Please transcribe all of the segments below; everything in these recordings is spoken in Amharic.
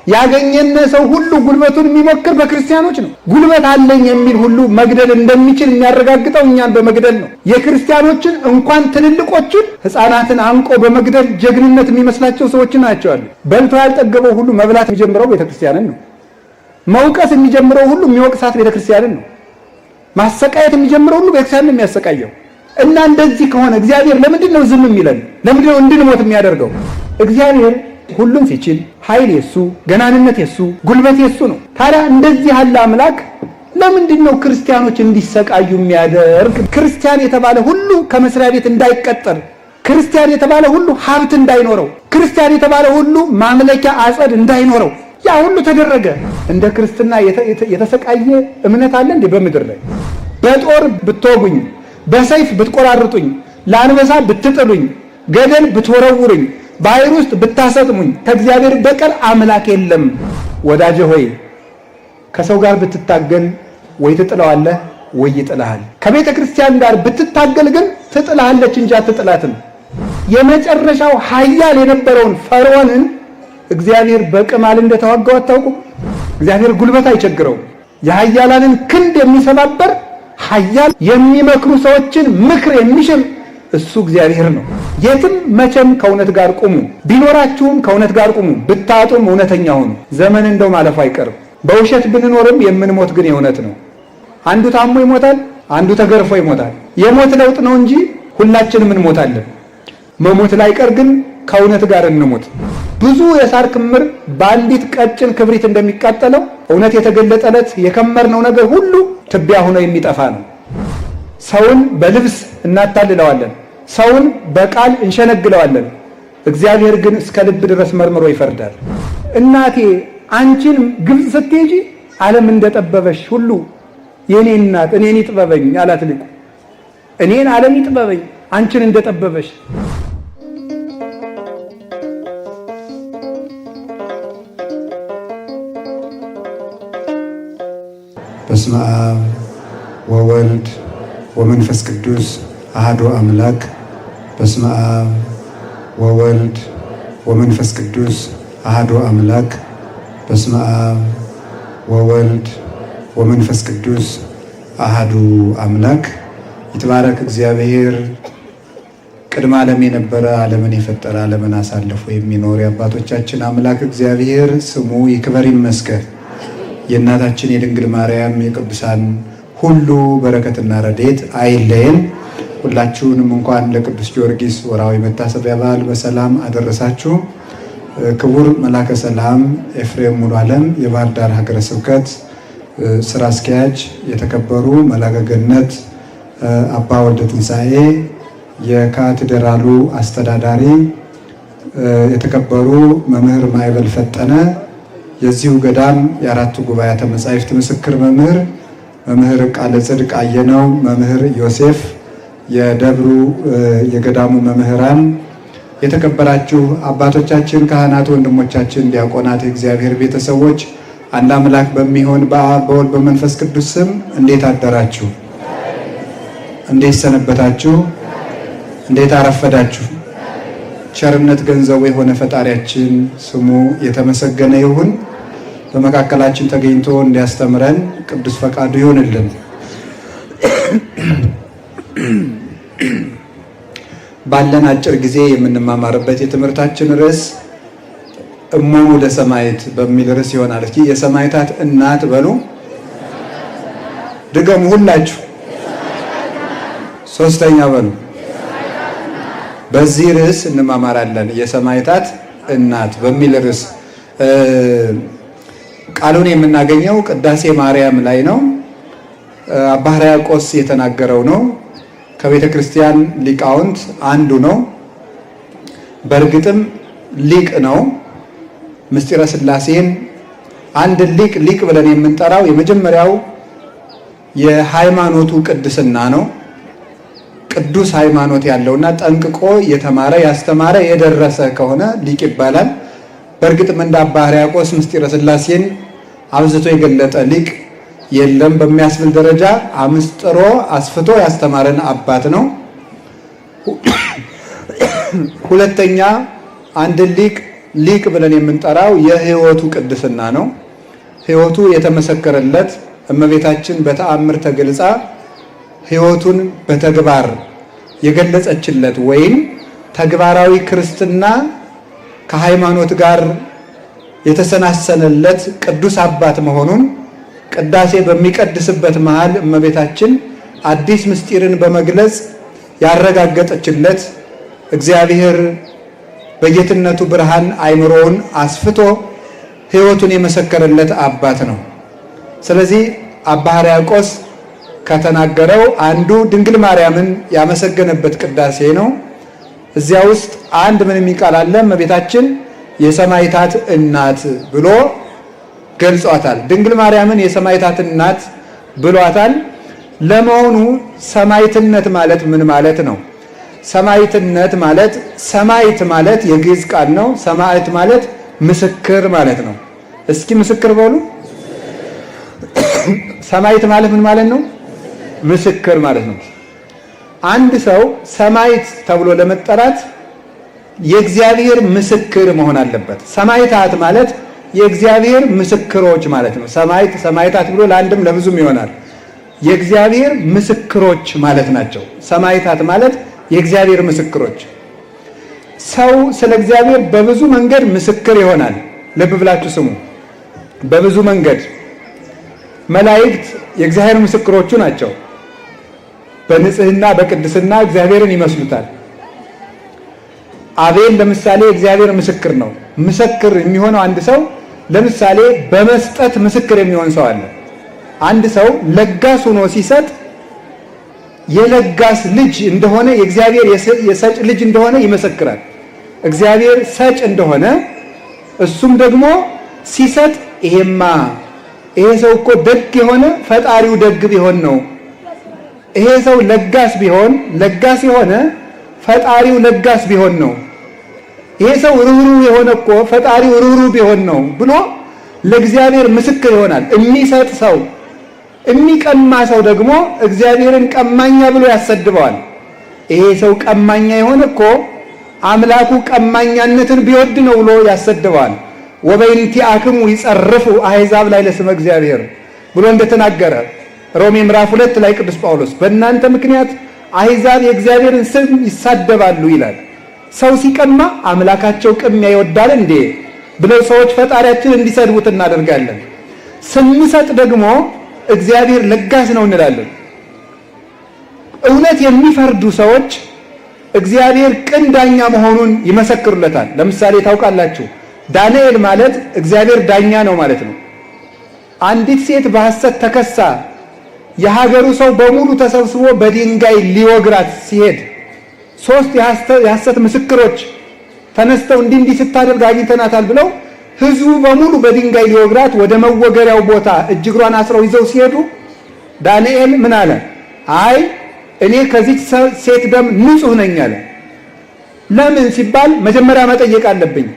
ያገኘነ ሰው ሁሉ ጉልበቱን የሚሞክር በክርስቲያኖች ነው። ጉልበት አለኝ የሚል ሁሉ መግደል እንደሚችል የሚያረጋግጠው እኛን በመግደል ነው። የክርስቲያኖችን እንኳን ትልልቆችን ሕፃናትን አንቆ በመግደል ጀግንነት የሚመስላቸው ሰዎችን ናቸዋል። በልቶ ያልጠገበው ሁሉ መብላት የሚጀምረው ቤተክርስቲያንን ነው። መውቀስ የሚጀምረው ሁሉ የሚወቅሳት ቤተክርስቲያንን ነው። ማሰቃየት የሚጀምረው ሁሉ ቤተክርስቲያንን ነው የሚያሰቃየው። እና እንደዚህ ከሆነ እግዚአብሔር ለምንድን ነው ዝም የሚለን? ለምንድን ነው እንድንሞት የሚያደርገው? እግዚአብሔር ሁሉም ሲችል ኃይል የሱ ገናንነት የሱ ጉልበት የሱ ነው። ታዲያ እንደዚህ ያለ አምላክ ለምንድን ነው ክርስቲያኖች እንዲሰቃዩ የሚያደርግ? ክርስቲያን የተባለ ሁሉ ከመስሪያ ቤት እንዳይቀጠር፣ ክርስቲያን የተባለ ሁሉ ሀብት እንዳይኖረው፣ ክርስቲያን የተባለ ሁሉ ማምለኪያ አጸድ እንዳይኖረው ያ ሁሉ ተደረገ። እንደ ክርስትና የተሰቃየ እምነት አለ እንዴ በምድር ላይ? በጦር ብትወጉኝ፣ በሰይፍ ብትቆራርጡኝ፣ ለአንበሳ ብትጥሉኝ፣ ገደል ብትወረውሩኝ፣ ባህር ውስጥ ብታሰጥሙኝ ከእግዚአብሔር በቀር አምላክ የለም። ወዳጄ ሆይ ከሰው ጋር ብትታገል ወይ ትጥለዋለህ ወይ ይጥልሃል። ከቤተ ክርስቲያን ጋር ብትታገል ግን ትጥልሃለች እንጂ አትጥላትም። የመጨረሻው ኃያል የነበረውን ፈርዖንን እግዚአብሔር በቅማል እንደተዋጋው አታውቁም? እግዚአብሔር ጉልበት አይቸግረውም። የኃያላንን ክንድ የሚሰባበር ኃያል የሚመክሩ ሰዎችን ምክር የሚሽር እሱ እግዚአብሔር ነው። የትም መቼም ከእውነት ጋር ቁሙ። ቢኖራችሁም ከእውነት ጋር ቁሙ፣ ብታጡም እውነተኛ ሁኑ። ዘመን እንደው ማለፉ አይቀርም። በውሸት ብንኖርም የምንሞት ግን የእውነት ነው። አንዱ ታሞ ይሞታል፣ አንዱ ተገርፎ ይሞታል። የሞት ለውጥ ነው እንጂ ሁላችንም እንሞታለን። መሞት ላይቀር ግን ከእውነት ጋር እንሞት። ብዙ የሳር ክምር በአንዲት ቀጭን ክብሪት እንደሚቃጠለው እውነት የተገለጠለት የከመርነው ነገር ሁሉ ትቢያ ሆኖ የሚጠፋ ነው። ሰውን በልብስ እናታልለዋለን፣ ሰውን በቃል እንሸነግለዋለን። እግዚአብሔር ግን እስከ ልብ ድረስ መርምሮ ይፈርዳል። እናቴ አንቺን ግብፅ ስትሄጂ ዓለም እንደጠበበሽ ሁሉ የኔ እናት እኔን ይጥበበኝ አላት ሊቁ። እኔን ዓለም ይጥበበኝ አንቺን እንደጠበበሽ። በስመ አብ ወወልድ ወመንፈስ ቅዱስ አሐዱ አምላክ። በስመ አብ ወወልድ ወመንፈስ ቅዱስ አሐዱ አምላክ። በስመ አብ ወወልድ ወመንፈስ ቅዱስ አሐዱ አምላክ። ይትባረክ እግዚአብሔር ቅድመ ዓለም የነበረ ዓለምን የፈጠረ ዓለምን አሳልፎ የሚኖር የአባቶቻችን አምላክ እግዚአብሔር ስሙ ይክበር ይመስገን። የእናታችን የድንግል ማርያም የቅዱሳን ሁሉ በረከትና ረድኤት አይለየን። ሁላችሁንም እንኳን ለቅዱስ ጊዮርጊስ ወርሃዊ መታሰቢያ በዓል በሰላም አደረሳችሁ። ክቡር መላከ ሰላም ኤፍሬም ሙሉ ዓለም የባህር ዳር ሀገረ ስብከት ስራ አስኪያጅ፣ የተከበሩ መላከ ገነት አባ ወልደ ትንሣኤ የካቴድራሉ አስተዳዳሪ፣ የተከበሩ መምህር ማይበል ፈጠነ የዚሁ ገዳም የአራቱ ጉባኤያተ መጻሕፍት ምስክር መምህር፣ መምህር ቃለ ጽድቅ አየነው፣ መምህር ዮሴፍ፣ የደብሩ የገዳሙ መምህራን፣ የተከበራችሁ አባቶቻችን፣ ካህናት፣ ወንድሞቻችን፣ ዲያቆናት፣ የእግዚአብሔር ቤተሰቦች አንድ አምላክ በሚሆን በአብ በወልድ በመንፈስ ቅዱስ ስም እንዴት አደራችሁ? እንዴት ሰነበታችሁ? እንዴት አረፈዳችሁ? ቸርነት ገንዘቡ የሆነ ፈጣሪያችን ስሙ የተመሰገነ ይሁን። በመካከላችን ተገኝቶ እንዲያስተምረን ቅዱስ ፈቃዱ ይሆንልን። ባለን አጭር ጊዜ የምንማማርበት የትምህርታችን ርዕስ እሞሙ ለሰማዕት በሚል ርዕስ ይሆናል። እስኪ የሰማዕታት እናት በሉ። ድገሙ ሁላችሁ። ሶስተኛ በሉ። በዚህ ርዕስ እንማማራለን። የሰማዕታት እናት በሚል ርዕስ ቃሉን የምናገኘው ቅዳሴ ማርያም ላይ ነው። አባ ሕርያቆስ የተናገረው ነው። ከቤተ ክርስቲያን ሊቃውንት አንዱ ነው። በእርግጥም ሊቅ ነው። ምስጢረ ሥላሴን አንድ ሊቅ ብለን የምንጠራው የመጀመሪያው የሃይማኖቱ ቅድስና ነው። ቅዱስ ሃይማኖት ያለውና ጠንቅቆ የተማረ ያስተማረ የደረሰ ከሆነ ሊቅ ይባላል። በእርግጥም እንደ አባ ሕርያቆስ ምስጢረ ሥላሴን አብዝቶ የገለጠ ሊቅ የለም በሚያስብል ደረጃ አምስጥሮ አስፍቶ ያስተማረን አባት ነው። ሁለተኛ አንድ ሊቅ ሊቅ ብለን የምንጠራው የሕይወቱ ቅድስና ነው። ሕይወቱ የተመሰከረለት እመቤታችን በተአምር ተገልጻ ሕይወቱን በተግባር የገለጸችለት ወይም ተግባራዊ ክርስትና ከሃይማኖት ጋር የተሰናሰነለት ቅዱስ አባት መሆኑን ቅዳሴ በሚቀድስበት መሃል እመቤታችን አዲስ ምስጢርን በመግለጽ ያረጋገጠችለት እግዚአብሔር በጌትነቱ ብርሃን አይምሮውን አስፍቶ ሕይወቱን የመሰከረለት አባት ነው። ስለዚህ አባ ሕርያቆስ ከተናገረው አንዱ ድንግል ማርያምን ያመሰገነበት ቅዳሴ ነው። እዚያ ውስጥ አንድ ምን የሚቃል አለ? እመቤታችን የሰማዕታት እናት ብሎ ገልጿታል። ድንግል ማርያምን የሰማዕታት እናት ብሏታል። ለመሆኑ ሰማዕትነት ማለት ምን ማለት ነው? ሰማዕትነት ማለት ሰማዕት ማለት የግዕዝ ቃል ነው። ሰማዕት ማለት ምስክር ማለት ነው። እስኪ ምስክር በሉ። ሰማዕት ማለት ምን ማለት ነው? ምስክር ማለት ነው። አንድ ሰው ሰማዕት ተብሎ ለመጠራት የእግዚአብሔር ምስክር መሆን አለበት። ሰማዕታት ማለት የእግዚአብሔር ምስክሮች ማለት ነው። ሰማዕታት ብሎ ለአንድም ለብዙም ይሆናል። የእግዚአብሔር ምስክሮች ማለት ናቸው። ሰማዕታት ማለት የእግዚአብሔር ምስክሮች። ሰው ስለ እግዚአብሔር በብዙ መንገድ ምስክር ይሆናል። ልብ ብላችሁ ስሙ። በብዙ መንገድ መላእክት የእግዚአብሔር ምስክሮቹ ናቸው። በንጽህና በቅድስና እግዚአብሔርን ይመስሉታል። አቤል ለምሳሌ እግዚአብሔር ምስክር ነው። ምስክር የሚሆነው አንድ ሰው ለምሳሌ በመስጠት ምስክር የሚሆን ሰው አለ። አንድ ሰው ለጋስ ሆኖ ሲሰጥ የለጋስ ልጅ እንደሆነ የእግዚአብሔር የሰጭ ልጅ እንደሆነ ይመሰክራል። እግዚአብሔር ሰጭ እንደሆነ እሱም ደግሞ ሲሰጥ ይሄ ሰው እኮ ደግ የሆነ ፈጣሪው ደግ ቢሆን ነው። ይሄ ሰው ለጋስ ቢሆን ለጋስ የሆነ ፈጣሪው ለጋስ ቢሆን ነው። ይሄ ሰው ርኅሩህ የሆነ እኮ ፈጣሪው ርኅሩህ ቢሆን ነው ብሎ ለእግዚአብሔር ምስክር ይሆናል። የሚሰጥ ሰው የሚቀማ ሰው ደግሞ እግዚአብሔርን ቀማኛ ብሎ ያሰድበዋል። ይሄ ሰው ቀማኛ የሆነ እኮ አምላኩ ቀማኛነትን ቢወድ ነው ብሎ ያሰድበዋል። ወበእንቲአክሙ ይጸርፉ አሕዛብ ላይ ለስመ እግዚአብሔር ብሎ እንደተናገረ ሮሜ ምዕራፍ 2 ላይ ቅዱስ ጳውሎስ በእናንተ ምክንያት አሕዛብ የእግዚአብሔርን ስም ይሳደባሉ ይላል። ሰው ሲቀማ አምላካቸው ቅሚያ ይወዳል እንዴ ብለው ሰዎች ፈጣሪያችን እንዲሰድቡት እናደርጋለን። ስንሰጥ ደግሞ እግዚአብሔር ለጋስ ነው እንላለን። እውነት የሚፈርዱ ሰዎች እግዚአብሔር ቅን ዳኛ መሆኑን ይመሰክሩለታል። ለምሳሌ ታውቃላችሁ፣ ዳንኤል ማለት እግዚአብሔር ዳኛ ነው ማለት ነው። አንዲት ሴት በሐሰት ተከሳ የሀገሩ ሰው በሙሉ ተሰብስቦ በድንጋይ ሊወግራት ሲሄድ 3 የሐሰት ምስክሮች ተነስተው እንዲህ ስታደርግ አግኝተናታል ብለው ሕዝቡ በሙሉ በድንጋይ ሊወግራት ወደ መወገሪያው ቦታ እጅግሯን አስረው ይዘው ሲሄዱ ዳንኤል ምን አለ? አይ እኔ ከዚህ ሴት ደም ንጹሕ ነኝ አለ። ለምን ሲባል መጀመሪያ መጠየቅ አለብኝ።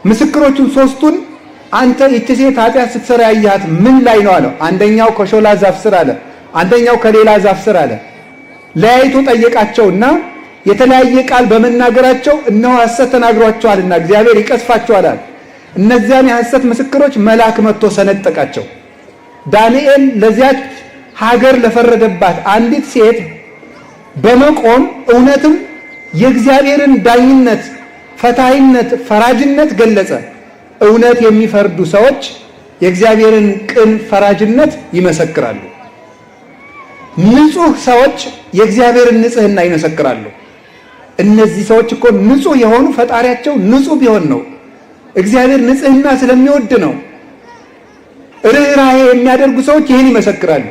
ምስክሮቹን 3ቱን አንተ ይህች ሴት ኃጢአት ስትሰራ ያያት ምን ላይ ነው አለው። አንደኛው ከሾላ ዛፍ ስር አለ፣ አንደኛው ከሌላ ዛፍ ስር አለ። ለያይቶ ጠየቃቸውና የተለያየ ቃል በመናገራቸው እነሆ ሐሰት ተናግሯቸዋልና እግዚአብሔር ይቀስፋቸዋል አለ። እነዚያን የሐሰት ምስክሮች መልአክ መጥቶ ሰነጠቃቸው። ዳንኤል ለዚያች ሀገር ለፈረደባት አንዲት ሴት በመቆም እውነትም የእግዚአብሔርን ዳኝነት፣ ፈታሂነት፣ ፈራጅነት ገለጸ። እውነት የሚፈርዱ ሰዎች የእግዚአብሔርን ቅን ፈራጅነት ይመሰክራሉ። ንጹህ ሰዎች የእግዚአብሔርን ንጽህና ይመሰክራሉ። እነዚህ ሰዎች እኮ ንጹህ የሆኑ ፈጣሪያቸው ንጹህ ቢሆን ነው። እግዚአብሔር ንጽህና ስለሚወድ ነው። ርኅራኄ የሚያደርጉ ሰዎች ይህን ይመሰክራሉ።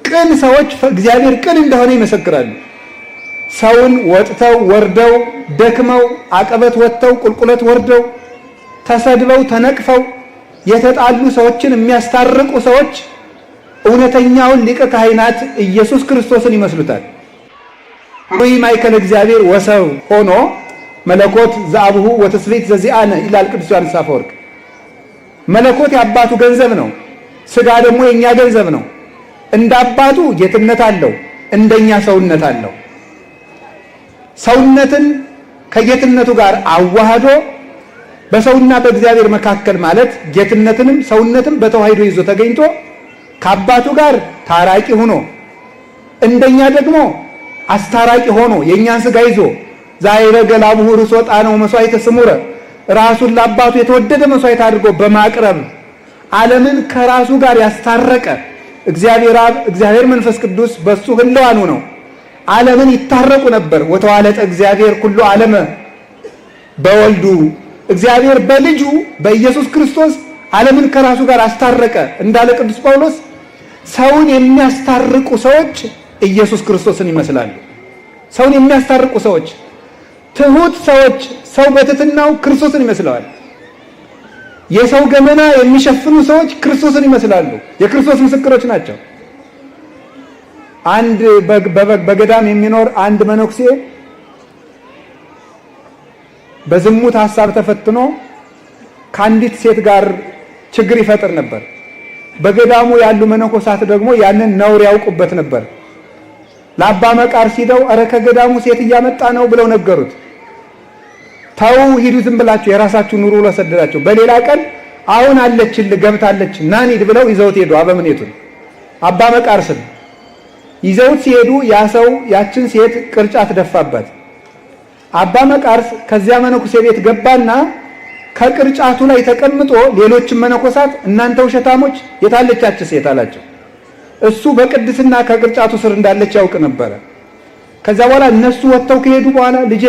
ቅን ሰዎች እግዚአብሔር ቅን እንደሆነ ይመሰክራሉ። ሰውን ወጥተው ወርደው ደክመው አቀበት ወጥተው ቁልቁለት ወርደው ተሰድበው ተነቅፈው የተጣሉ ሰዎችን የሚያስታርቁ ሰዎች እውነተኛውን ሊቀ ካህናት ኢየሱስ ክርስቶስን ይመስሉታል። ሩይ ማእከለ እግዚአብሔር ወሰብ ሆኖ መለኮት ዘአብሁ ወተስብእት ዘዚአነ ይላል ቅዱስ ዮሐንስ አፈወርቅ። መለኮት የአባቱ ገንዘብ ነው፣ ስጋ ደግሞ የኛ ገንዘብ ነው። እንደ አባቱ ጌትነት አለው፣ እንደኛ ሰውነት አለው። ሰውነትን ከጌትነቱ ጋር አዋህዶ በሰውና በእግዚአብሔር መካከል ማለት ጌትነትንም ሰውነትም በተዋህዶ ይዞ ተገኝቶ ከአባቱ ጋር ታራቂ ሆኖ እንደኛ ደግሞ አስታራቂ ሆኖ የእኛን ሥጋ ይዞ ዛይረገ ላብሁ ርሶ ጣነው መስዋዕተ ስሙረ ራሱን ለአባቱ የተወደደ መስዋዕት አድርጎ በማቅረብ ዓለምን ከራሱ ጋር ያስታረቀ እግዚአብሔር አብ እግዚአብሔር መንፈስ ቅዱስ በሱ ህልዋኑ ነው። ዓለምን ይታረቁ ነበር። ወተዋለጠ እግዚአብሔር ኩሉ ዓለመ በወልዱ እግዚአብሔር በልጁ በኢየሱስ ክርስቶስ ዓለምን ከራሱ ጋር አስታረቀ እንዳለ ቅዱስ ጳውሎስ ሰውን የሚያስታርቁ ሰዎች ኢየሱስ ክርስቶስን ይመስላሉ። ሰውን የሚያስታርቁ ሰዎች፣ ትሁት ሰዎች ሰው በትሕትናው ክርስቶስን ይመስለዋል። የሰው ገመና የሚሸፍኑ ሰዎች ክርስቶስን ይመስላሉ። የክርስቶስ ምስክሮች ናቸው። አንድ በገዳም የሚኖር አንድ መነኩሴ በዝሙት ሐሳብ ተፈትኖ ከአንዲት ሴት ጋር ችግር ይፈጥር ነበር። በገዳሙ ያሉ መነኮሳት ደግሞ ያንን ነውር ያውቁበት ነበር። ለአባ መቃርስ ሂደው ኧረ ከገዳሙ ሴት እያመጣ ነው ብለው ነገሩት። ተው ሂዱ፣ ዝም ብላችሁ የራሳችሁ ኑሮ ብሎ ሰደዳቸው። በሌላ ቀን አሁን አለችልህ ገብታለች ና እንሂድ ብለው ይዘውት ሄዱ። አበምኔቱን አባ መቃርስን ይዘውት ሲሄዱ ያ ሰው ያችን ሴት ቅርጫት ደፋባት። አባ መቃርስ ከዚያ መነኩሴ ቤት ገባና ከቅርጫቱ ላይ ተቀምጦ ሌሎችን መነኮሳት እናንተ ውሸታሞች የታለቻች ሴት አላቸው። እሱ በቅድስና ከቅርጫቱ ስር እንዳለች ያውቅ ነበረ። ከዛ በኋላ እነሱ ወጥተው ከሄዱ በኋላ ልጄ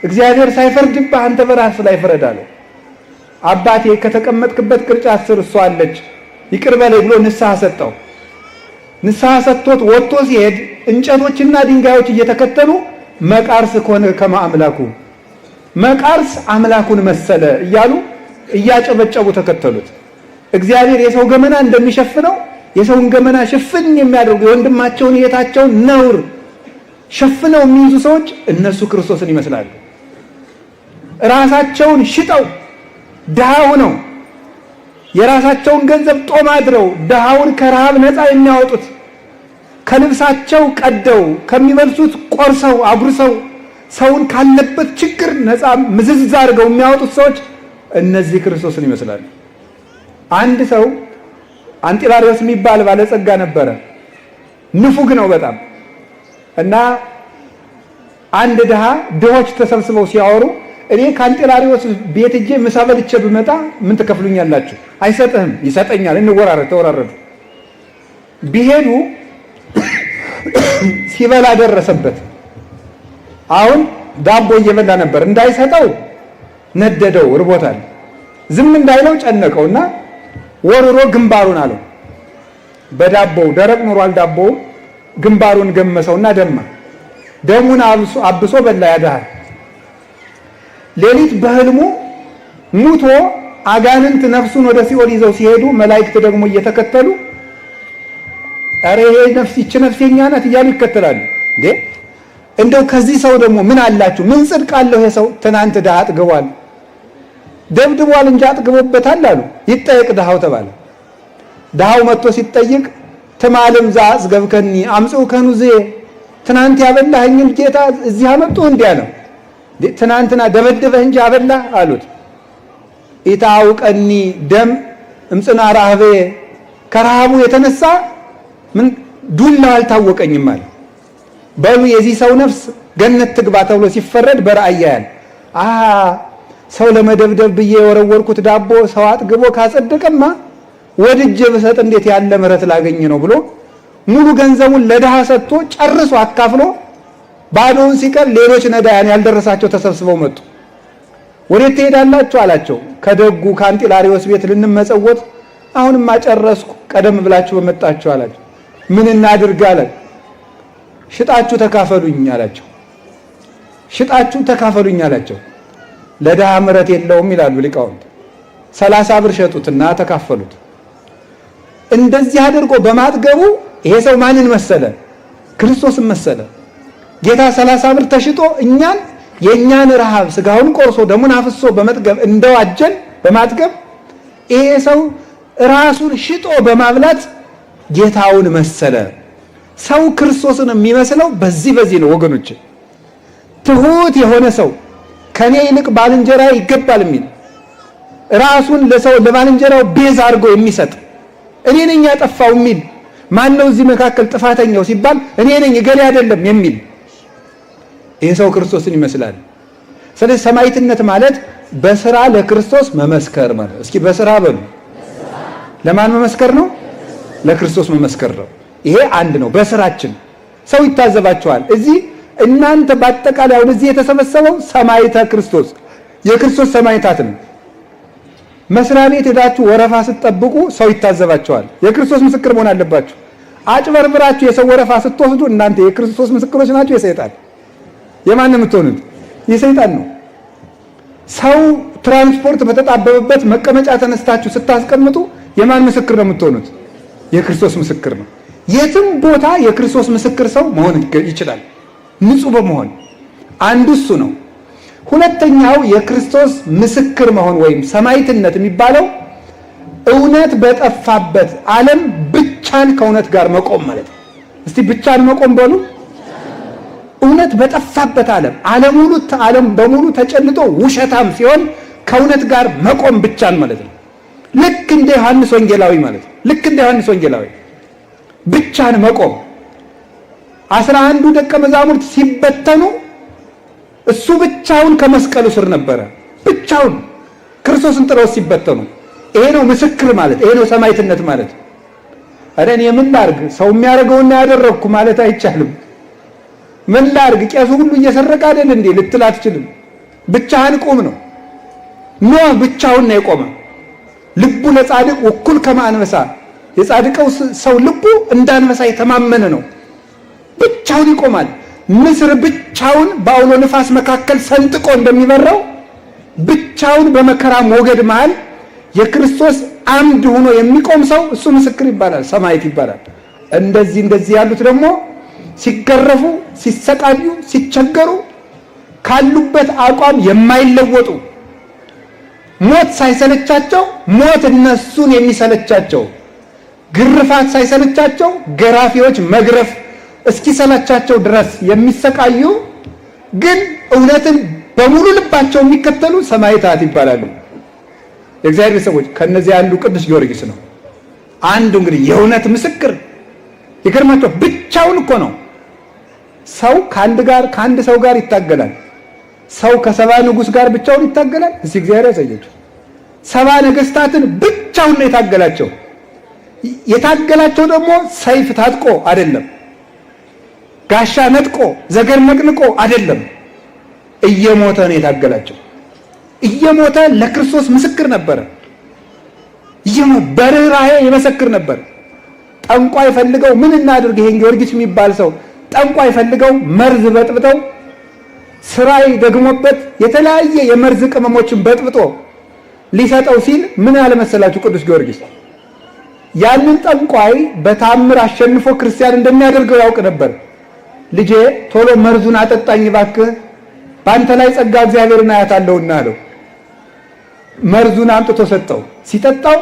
እግዚአብሔር ሳይፈርድብህ አንተ በራስህ ላይ ፍረድ አለው። አባቴ ከተቀመጥክበት ቅርጫት ስር እሷ አለች ይቅር በለኝ ብሎ ንስሐ ሰጠው። ንስሐ ሰጥቶት ወጥቶ ሲሄድ እንጨቶችና ድንጋዮች እየተከተሉ መቃርስ ኮነ ከመ አምላኩ መቃርስ አምላኩን መሰለ እያሉ እያጨበጨቡ ተከተሉት። እግዚአብሔር የሰው ገመና እንደሚሸፍነው የሰውን ገመና ሽፍን የሚያደርጉ የወንድማቸውን የታቸውን ነውር ሸፍነው የሚይዙ ሰዎች እነሱ ክርስቶስን ይመስላሉ። ራሳቸውን ሽጠው ድሃ ሆነው የራሳቸውን ገንዘብ ጦም አድረው ድሃውን ከረሃብ ነፃ የሚያወጡት ከልብሳቸው ቀደው ከሚመልሱት ቆርሰው አጉርሰው ሰውን ካለበት ችግር ነፃ ምዝዝ አድርገው የሚያወጡት ሰዎች እነዚህ ክርስቶስን ይመስላሉ። አንድ ሰው አንጢላሪዎስ የሚባል ባለጸጋ ነበረ። ንፉግ ነው በጣም እና አንድ ድሆች ተሰብስበው ሲያወሩ እኔ ከአንጢላሪዎስ ቤት እጄ ምሳ በልቼ ብመጣ ምን ትከፍሉኛላችሁ? አይሰጥህም። ይሰጠኛል። እንወራረድ ተወራረዱ። ቢሄዱ ሲበላ ደረሰበት። አሁን ዳቦ እየበላ ነበር። እንዳይሰጠው ነደደው፣ እርቦታል። ዝም እንዳይለው ጨነቀውና ወርሮ ግንባሩን አለው። በዳቦው ደረቅ ኖሯል። ዳቦው ግንባሩን ገመሰውና ደማ። ደሙን አብሶ በላ ያድሃል። ሌሊት በህልሙ ሙቶ አጋንንት ነፍሱን ወደ ሲኦል ይዘው ሲሄዱ መላእክት ደግሞ እየተከተሉ አረ ይሄ ነፍስ ይቺ ነፍሴኛ ናት እያሉ ይከተላሉ። እንዴ እንደው ከዚህ ሰው ደግሞ ምን አላችሁ? ምን ጽድቅ አለው ይሄ ሰው? ትናንት ድሃ አጥግቧል፣ ደብድቧል እንጂ አጥግቦበታል አሉ። ይጠየቅ ድሃው ተባለ። ድሃው መጥቶ ሲጠይቅ ትማልም ዘአጽገብከኒ አምጽኡ ከኑዜ ትናንት ያበላኸኝን ጌታ እዚህ አመጡ እንዲያ ነው። ትናንትና ደበደበህ እንጂ አበላህ አሉት። ኢታውቀኒ ደም እምጽና ረሃቤ ከረሃቡ የተነሳ ምን ዱላ አልታወቀኝም አለ። በሉ የዚህ ሰው ነፍስ ገነት ትግባ ተብሎ ሲፈረድ በራእይ ያያል። ሰው ለመደብደብ ብዬ የወረወርኩት ዳቦ ሰው አጥግቦ ካጸደቀማ ወድጄ ብሰጥ እንዴት ያለ ምሕረት ላገኝ ነው ብሎ ሙሉ ገንዘቡን ለድሃ ሰጥቶ ጨርሶ አካፍሎ ባዶውን ሲቀር ሌሎች ነዳያን ያልደረሳቸው ተሰብስበው መጡ። ወዴት ትሄዳላችሁ አላቸው። ከደጉ ከአንጢላሪዎስ ቤት ልንመጸወት፣ አሁንማ ጨረስኩ፣ ቀደም ብላችሁ በመጣችሁ አላቸው። ምን እናድርግ አለ። ሽጣችሁ ተካፈሉኝ አላቸው። ሽጣችሁ ተካፈሉኝ አላቸው። ለድሃ ምሕረት የለውም ይላሉ ሊቃውንት። 30 ብር ሸጡትና ተካፈሉት። እንደዚህ አድርጎ በማጥገቡ ይሄ ሰው ማንን መሰለ? ክርስቶስን መሰለ። ጌታ 30 ብር ተሽጦ እኛን የእኛን ረሃብ ስጋውን ቆርሶ ደሙን አፍሶ በመጥገብ እንደዋጀን በማጥገብ ይሄ ሰው ራሱን ሽጦ በማብላት ጌታውን መሰለ። ሰው ክርስቶስን የሚመስለው በዚህ ነው ወገኖች። ትሁት የሆነ ሰው ከኔ ይልቅ ባልንጀራ ይገባል የሚል ራሱን ለሰው ለባልንጀራው ቤዛ አድርጎ የሚሰጥ እኔ ነኝ ያጠፋው የሚል ማን ነው እዚህ መካከል ጥፋተኛው ሲባል እኔ ነኝ እገሌ አይደለም የሚል ይሄ ሰው ክርስቶስን ይመስላል። ስለዚህ ሰማዕትነት ማለት በስራ ለክርስቶስ መመስከር ማለት። እስኪ በስራ በሉ። ለማን መመስከር ነው? ለክርስቶስ መመስከር ነው። ይሄ አንድ ነው። በስራችን ሰው ይታዘባቸዋል። እዚህ እናንተ በአጠቃላይ አሁን እዚህ የተሰበሰበው ሰማዕተ ክርስቶስ የክርስቶስ ሰማዕታት ነው። መስሪያ ቤት ሄዳችሁ ወረፋ ስትጠብቁ ሰው ይታዘባቸዋል። የክርስቶስ ምስክር መሆን አለባችሁ። አጭበርብራችሁ የሰው ወረፋ ስትወስዱ እናንተ የክርስቶስ ምስክሮች ናችሁ። የሰይጣን የማን ነው የምትሆኑት? የሰይጣን ነው። ሰው ትራንስፖርት በተጣበበበት መቀመጫ ተነስታችሁ ስታስቀምጡ የማን ምስክር ነው የምትሆኑት? የክርስቶስ ምስክር ነው። የትም ቦታ የክርስቶስ ምስክር ሰው መሆን ይችላል፣ ንጹህ በመሆን አንዱ እሱ ነው። ሁለተኛው የክርስቶስ ምስክር መሆን ወይም ሰማዕትነት የሚባለው እውነት በጠፋበት ዓለም ብቻን ከእውነት ጋር መቆም ማለት ነው። እስቲ ብቻን መቆም በሉ። እውነት በጠፋበት ዓለም በሙሉ ተጨልጦ ውሸታም ሲሆን ከእውነት ጋር መቆም ብቻን ማለት ነው። ልክ እንደ ዮሐንስ ወንጌላዊ ማለት ነው። ልክ እንደ ዮሐንስ ወንጌላዊ ብቻን መቆም። 11 ደቀ መዛሙርት ሲበተኑ እሱ ብቻውን ከመስቀሉ ስር ነበረ። ብቻውን ክርስቶስን ጥለው ሲበተኑ። ይሄ ነው ምስክር ማለት፣ ይሄ ነው ሰማዕትነት ማለት። አረ እኔ ምን ላድርግ ሰው የሚያደርገውና ያደረግኩ ማለት አይቻልም። ምን ላድርግ ቄሱ ሁሉ እየሰረቀ አይደል እንዴ ልትል አትችልም። ብቻህን ቁም ነው። ኖህ ብቻውን ነው የቆመ። ልቡ ለጻድቅ ወኩል ከማንበሳ፣ የጻድቀው ሰው ልቡ እንዳንበሳ የተማመነ ነው። ብቻውን ይቆማል። ንስር ብቻውን በአውሎ ንፋስ መካከል ሰንጥቆ እንደሚበራው ብቻውን በመከራ ሞገድ መሃል የክርስቶስ አምድ ሆኖ የሚቆም ሰው እሱ ምስክር ይባላል፣ ሰማዕት ይባላል። እንደዚህ ያሉት ደግሞ ሲገረፉ፣ ሲሰቃዩ፣ ሲቸገሩ ካሉበት አቋም የማይለወጡ ሞት ሳይሰለቻቸው ሞት እነሱን የሚሰለቻቸው፣ ግርፋት ሳይሰለቻቸው ገራፊዎች መግረፍ እስኪሰለቻቸው ድረስ የሚሰቃዩ ግን እውነትን በሙሉ ልባቸው የሚከተሉ ሰማዕታት ይባላሉ። የእግዚአብሔር ሰዎች ከነዚህ አንዱ ቅዱስ ጊዮርጊስ ነው። አንዱ እንግዲህ የእውነት ምስክር ይገርማቸው ብቻውን እኮ ነው። ሰው ከአንድ ሰው ጋር ይታገላል። ሰው ከሰባ ንጉሥ ጋር ብቻውን ይታገላል። እስቲ እግዚአብሔር ያሳያችሁ። 70 ነገሥታትን ብቻውን ነው የታገላቸው። የታገላቸው ደግሞ ሰይፍ ታጥቆ አይደለም፣ ጋሻ ነጥቆ ዘገር ነቅንቆ አይደለም፣ እየሞተ ነው የታገላቸው። እየሞተ ለክርስቶስ ምስክር ነበረ። በርህራሄ ይመሰክር ነበር። ጠንቋይ ፈልገው ምን እናድርግ ይሄን ጊዮርጊስ የሚባል ሰው ጠንቋይ ፈልገው መርዝ በጥብጠው ስራይ ደግሞበት የተለያየ የመርዝ ቅመሞችን በጥብጦ ሊሰጠው ሲል ምን ያለ መሰላችሁ? ቅዱስ ጊዮርጊስ ያንን ጠንቋይ በታምር አሸንፎ ክርስቲያን እንደሚያደርገው ያውቅ ነበር። ልጄ ቶሎ መርዙን አጠጣኝ እባክህ፣ በአንተ ላይ ጸጋ እግዚአብሔርን አያታለሁና አለው። መርዙን አምጥቶ ሰጠው። ሲጠጣው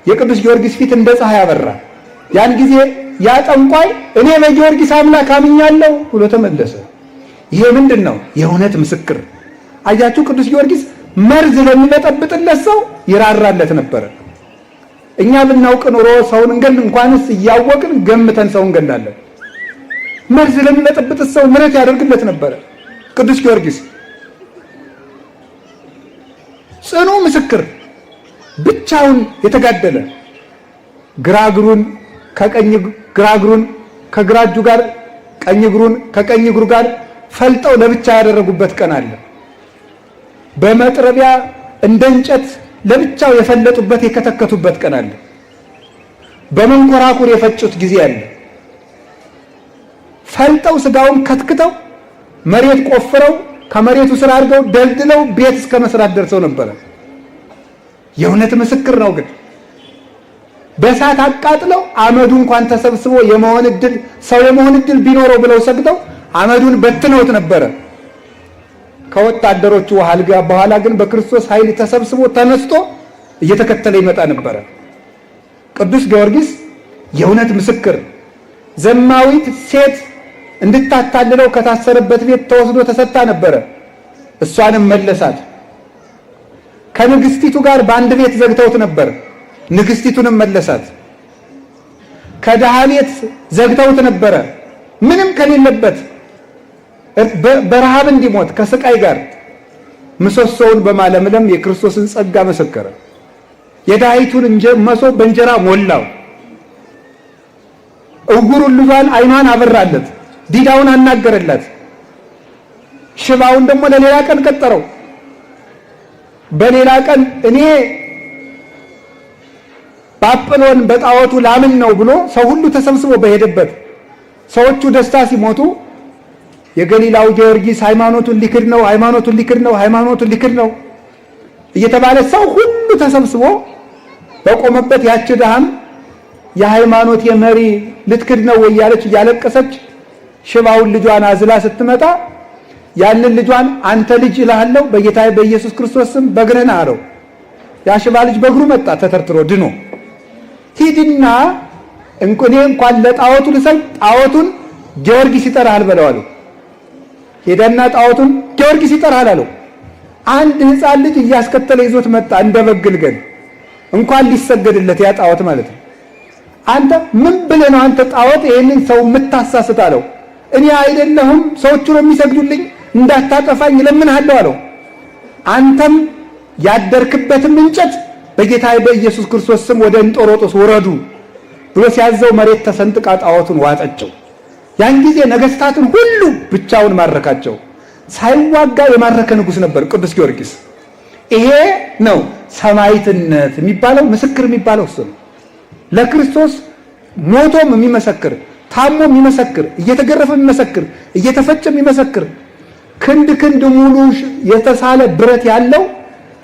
የቅዱስ ጊዮርጊስ ፊት እንደ ፀሐይ አበራ። ያን ጊዜ ያ ጠንቋይ እኔ በጊዮርጊስ አምላክ አምኛለሁ ብሎ ተመለሰ። ይሄ ምንድን ነው? የእውነት ምስክር። አያችሁ፣ ቅዱስ ጊዮርጊስ መርዝ ለሚበጠብጥለት ሰው ይራራለት ነበረ። እኛ ብናውቅ ኖሮ ሰውን እንኳንስ እያወቅን ገምተን ሰውን እንገላለን። መርዝ ለሚበጠብጥ ሰው ምሕረት ያደርግለት ነበረ። ቅዱስ ጊዮርጊስ ጽኑ ምስክር፣ ብቻውን የተጋደለ ግራግሩን ከግራ እጁ ጋር ቀኝ እግሩን ከቀኝ እግሩ ጋር ፈልጠው ለብቻ ያደረጉበት ቀን አለ። በመጥረቢያ እንደ እንጨት ለብቻው የፈለጡበት የከተከቱበት ቀን አለ። በመንኮራኩር የፈጩት ጊዜ አለ። ፈልጠው ስጋውን ከትክተው መሬት ቆፍረው ከመሬቱ ስር አድርገው ደልድለው ቤት እስከ መስራት ደርሰው ነበረ። የእውነት ምስክር ነው። ግን በእሳት አቃጥለው አመዱ እንኳን ተሰብስቦ ሰው የመሆን እድል ቢኖረው ብለው ሰግተው አመዱን በትነውት ነበረ። ከወታደሮቹ አልጋ በኋላ ግን በክርስቶስ ኃይል ተሰብስቦ ተነስቶ እየተከተለ ይመጣ ነበረ። ቅዱስ ጊዮርጊስ የእውነት ምስክር። ዘማዊት ሴት እንድታታልለው ከታሰረበት ቤት ተወስዶ ተሰጣ ነበረ። እሷንም መለሳት። ከንግስቲቱ ጋር በአንድ ቤት ዘግተውት ነበር። ንግስቲቱንም መለሳት። ከድሃ ቤት ዘግተውት ነበረ፣ ምንም ከሌለበት በረሃብ እንዲሞት ከስቃይ ጋር ምሰሶውን በማለምለም የክርስቶስን ጸጋ መሰከረ። የድሃይቱን መሶብ በእንጀራ ሞላው። እውሩን ልጇን ዓይኗን አበራለት። ዲዳውን አናገረላት። ሽባውን ደግሞ ለሌላ ቀን ቀጠረው። በሌላ ቀን እኔ በአጵሎን በጣዖቱ ላምን ነው ብሎ ሰው ሁሉ ተሰብስቦ በሄደበት ሰዎቹ ደስታ ሲሞቱ የገሊላው ጊዮርጊስ ሃይማኖቱን ሊክድ ነው፣ ሃይማኖቱን ሊክድ ነው፣ ሃይማኖቱን ሊክድ ነው እየተባለ ሰው ሁሉ ተሰብስቦ በቆመበት ያች ድሃም የሃይማኖት የመሪ ልትክድ ነው እያለች እያለቀሰች ሽባውን ልጇን አዝላ ስትመጣ ያንን ልጇን አንተ ልጅ እልሃለሁ በጌታዬ በኢየሱስ ክርስቶስ ስም በእግርህ ና አለው። ያ ሽባ ልጅ በእግሩ መጣ ተተርትሮ ድኖ። ሂድና እኔ እንኳን ለጣዖቱ ልሰግድ ጣዖቱን ጊዮርጊስ ይጠራሃል በለው አለው። ሄደና ጣዖቱን ጊዮርጊስ ይጠራሃል አለው። አንድ ሕፃን ልጅ እያስከተለ ይዞት መጣ እንደ በግ ግልገል፣ እንኳን ሊሰገድለት ያ ጣዖት ማለት ነው። አንተ ምን ብለህ ነው አንተ ጣዖት ይሄንን ሰው የምታሳስት አለው። እኔ አይደለሁም ሰዎቹ ነው የሚሰግዱልኝ እንዳታጠፋኝ እለምንሃለሁ አለው። አንተም ያደርክበትም እንጨት በጌታዬ በኢየሱስ ክርስቶስ ስም ወደ እንጦሮጦስ ወረዱ ብሎ ሲያዘው መሬት ተሰንጥቃ ጣዖቱን ዋጠችው። ያን ጊዜ ነገስታትን ሁሉ ብቻውን ማረካቸው። ሳይዋጋ የማረከ ንጉስ ነበር ቅዱስ ጊዮርጊስ። ይሄ ነው ሰማዕትነት የሚባለው፣ ምስክር የሚባለው እሱ ነው። ለክርስቶስ ሞቶም የሚመሰክር፣ ታሞ የሚመሰክር፣ እየተገረፈ የሚመሰክር፣ እየተፈጨ የሚመሰክር፣ ክንድ ክንድ ሙሉ የተሳለ ብረት ያለው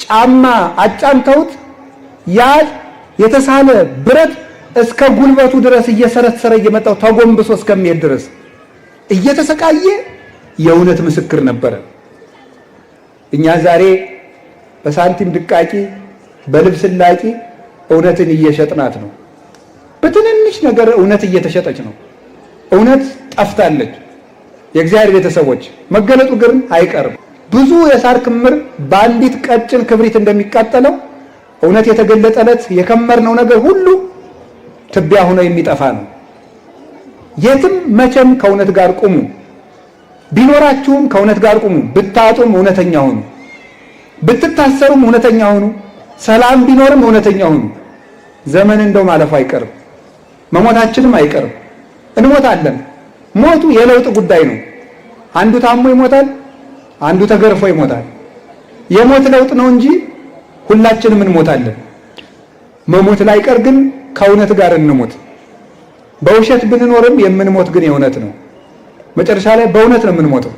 ጫማ አጫምተውት ያ የተሳለ ብረት እስከ ጉልበቱ ድረስ እየሰረሰረ እየመጣው ተጎንብሶ እስከሚሄድ ድረስ እየተሰቃየ የእውነት ምስክር ነበረ። እኛ ዛሬ በሳንቲም ድቃቂ በልብስ ላቂ እውነትን እየሸጥናት ነው። በትንንሽ ነገር እውነት እየተሸጠች ነው። እውነት ጠፍታለች። የእግዚአብሔር ቤተሰቦች መገለጡ ግን አይቀርም። ብዙ የሳር ክምር በአንዲት ቀጭን ክብሪት እንደሚቃጠለው እውነት የተገለጠለት የከመርነው ነገር ሁሉ ትቢያ ሆኖ የሚጠፋ ነው። የትም መቼም ከእውነት ጋር ቁሙ። ቢኖራችሁም ከእውነት ጋር ቁሙ። ብታጡም እውነተኛ ሁኑ። ብትታሰሩም እውነተኛ ሁኑ። ሰላም ቢኖርም እውነተኛ ሁኑ። ዘመን እንደው ማለፉ አይቀርም። መሞታችንም አይቀርም። እንሞታለን። ሞቱ የለውጥ ጉዳይ ነው። አንዱ ታሞ ይሞታል፣ አንዱ ተገርፎ ይሞታል። የሞት ለውጥ ነው እንጂ ሁላችንም እንሞታለን። መሞት ላይቀር ግን ከእውነት ጋር እንሞት። በውሸት ብንኖርም የምንሞት ግን የእውነት ነው። መጨረሻ ላይ በእውነት ነው የምንሞተው።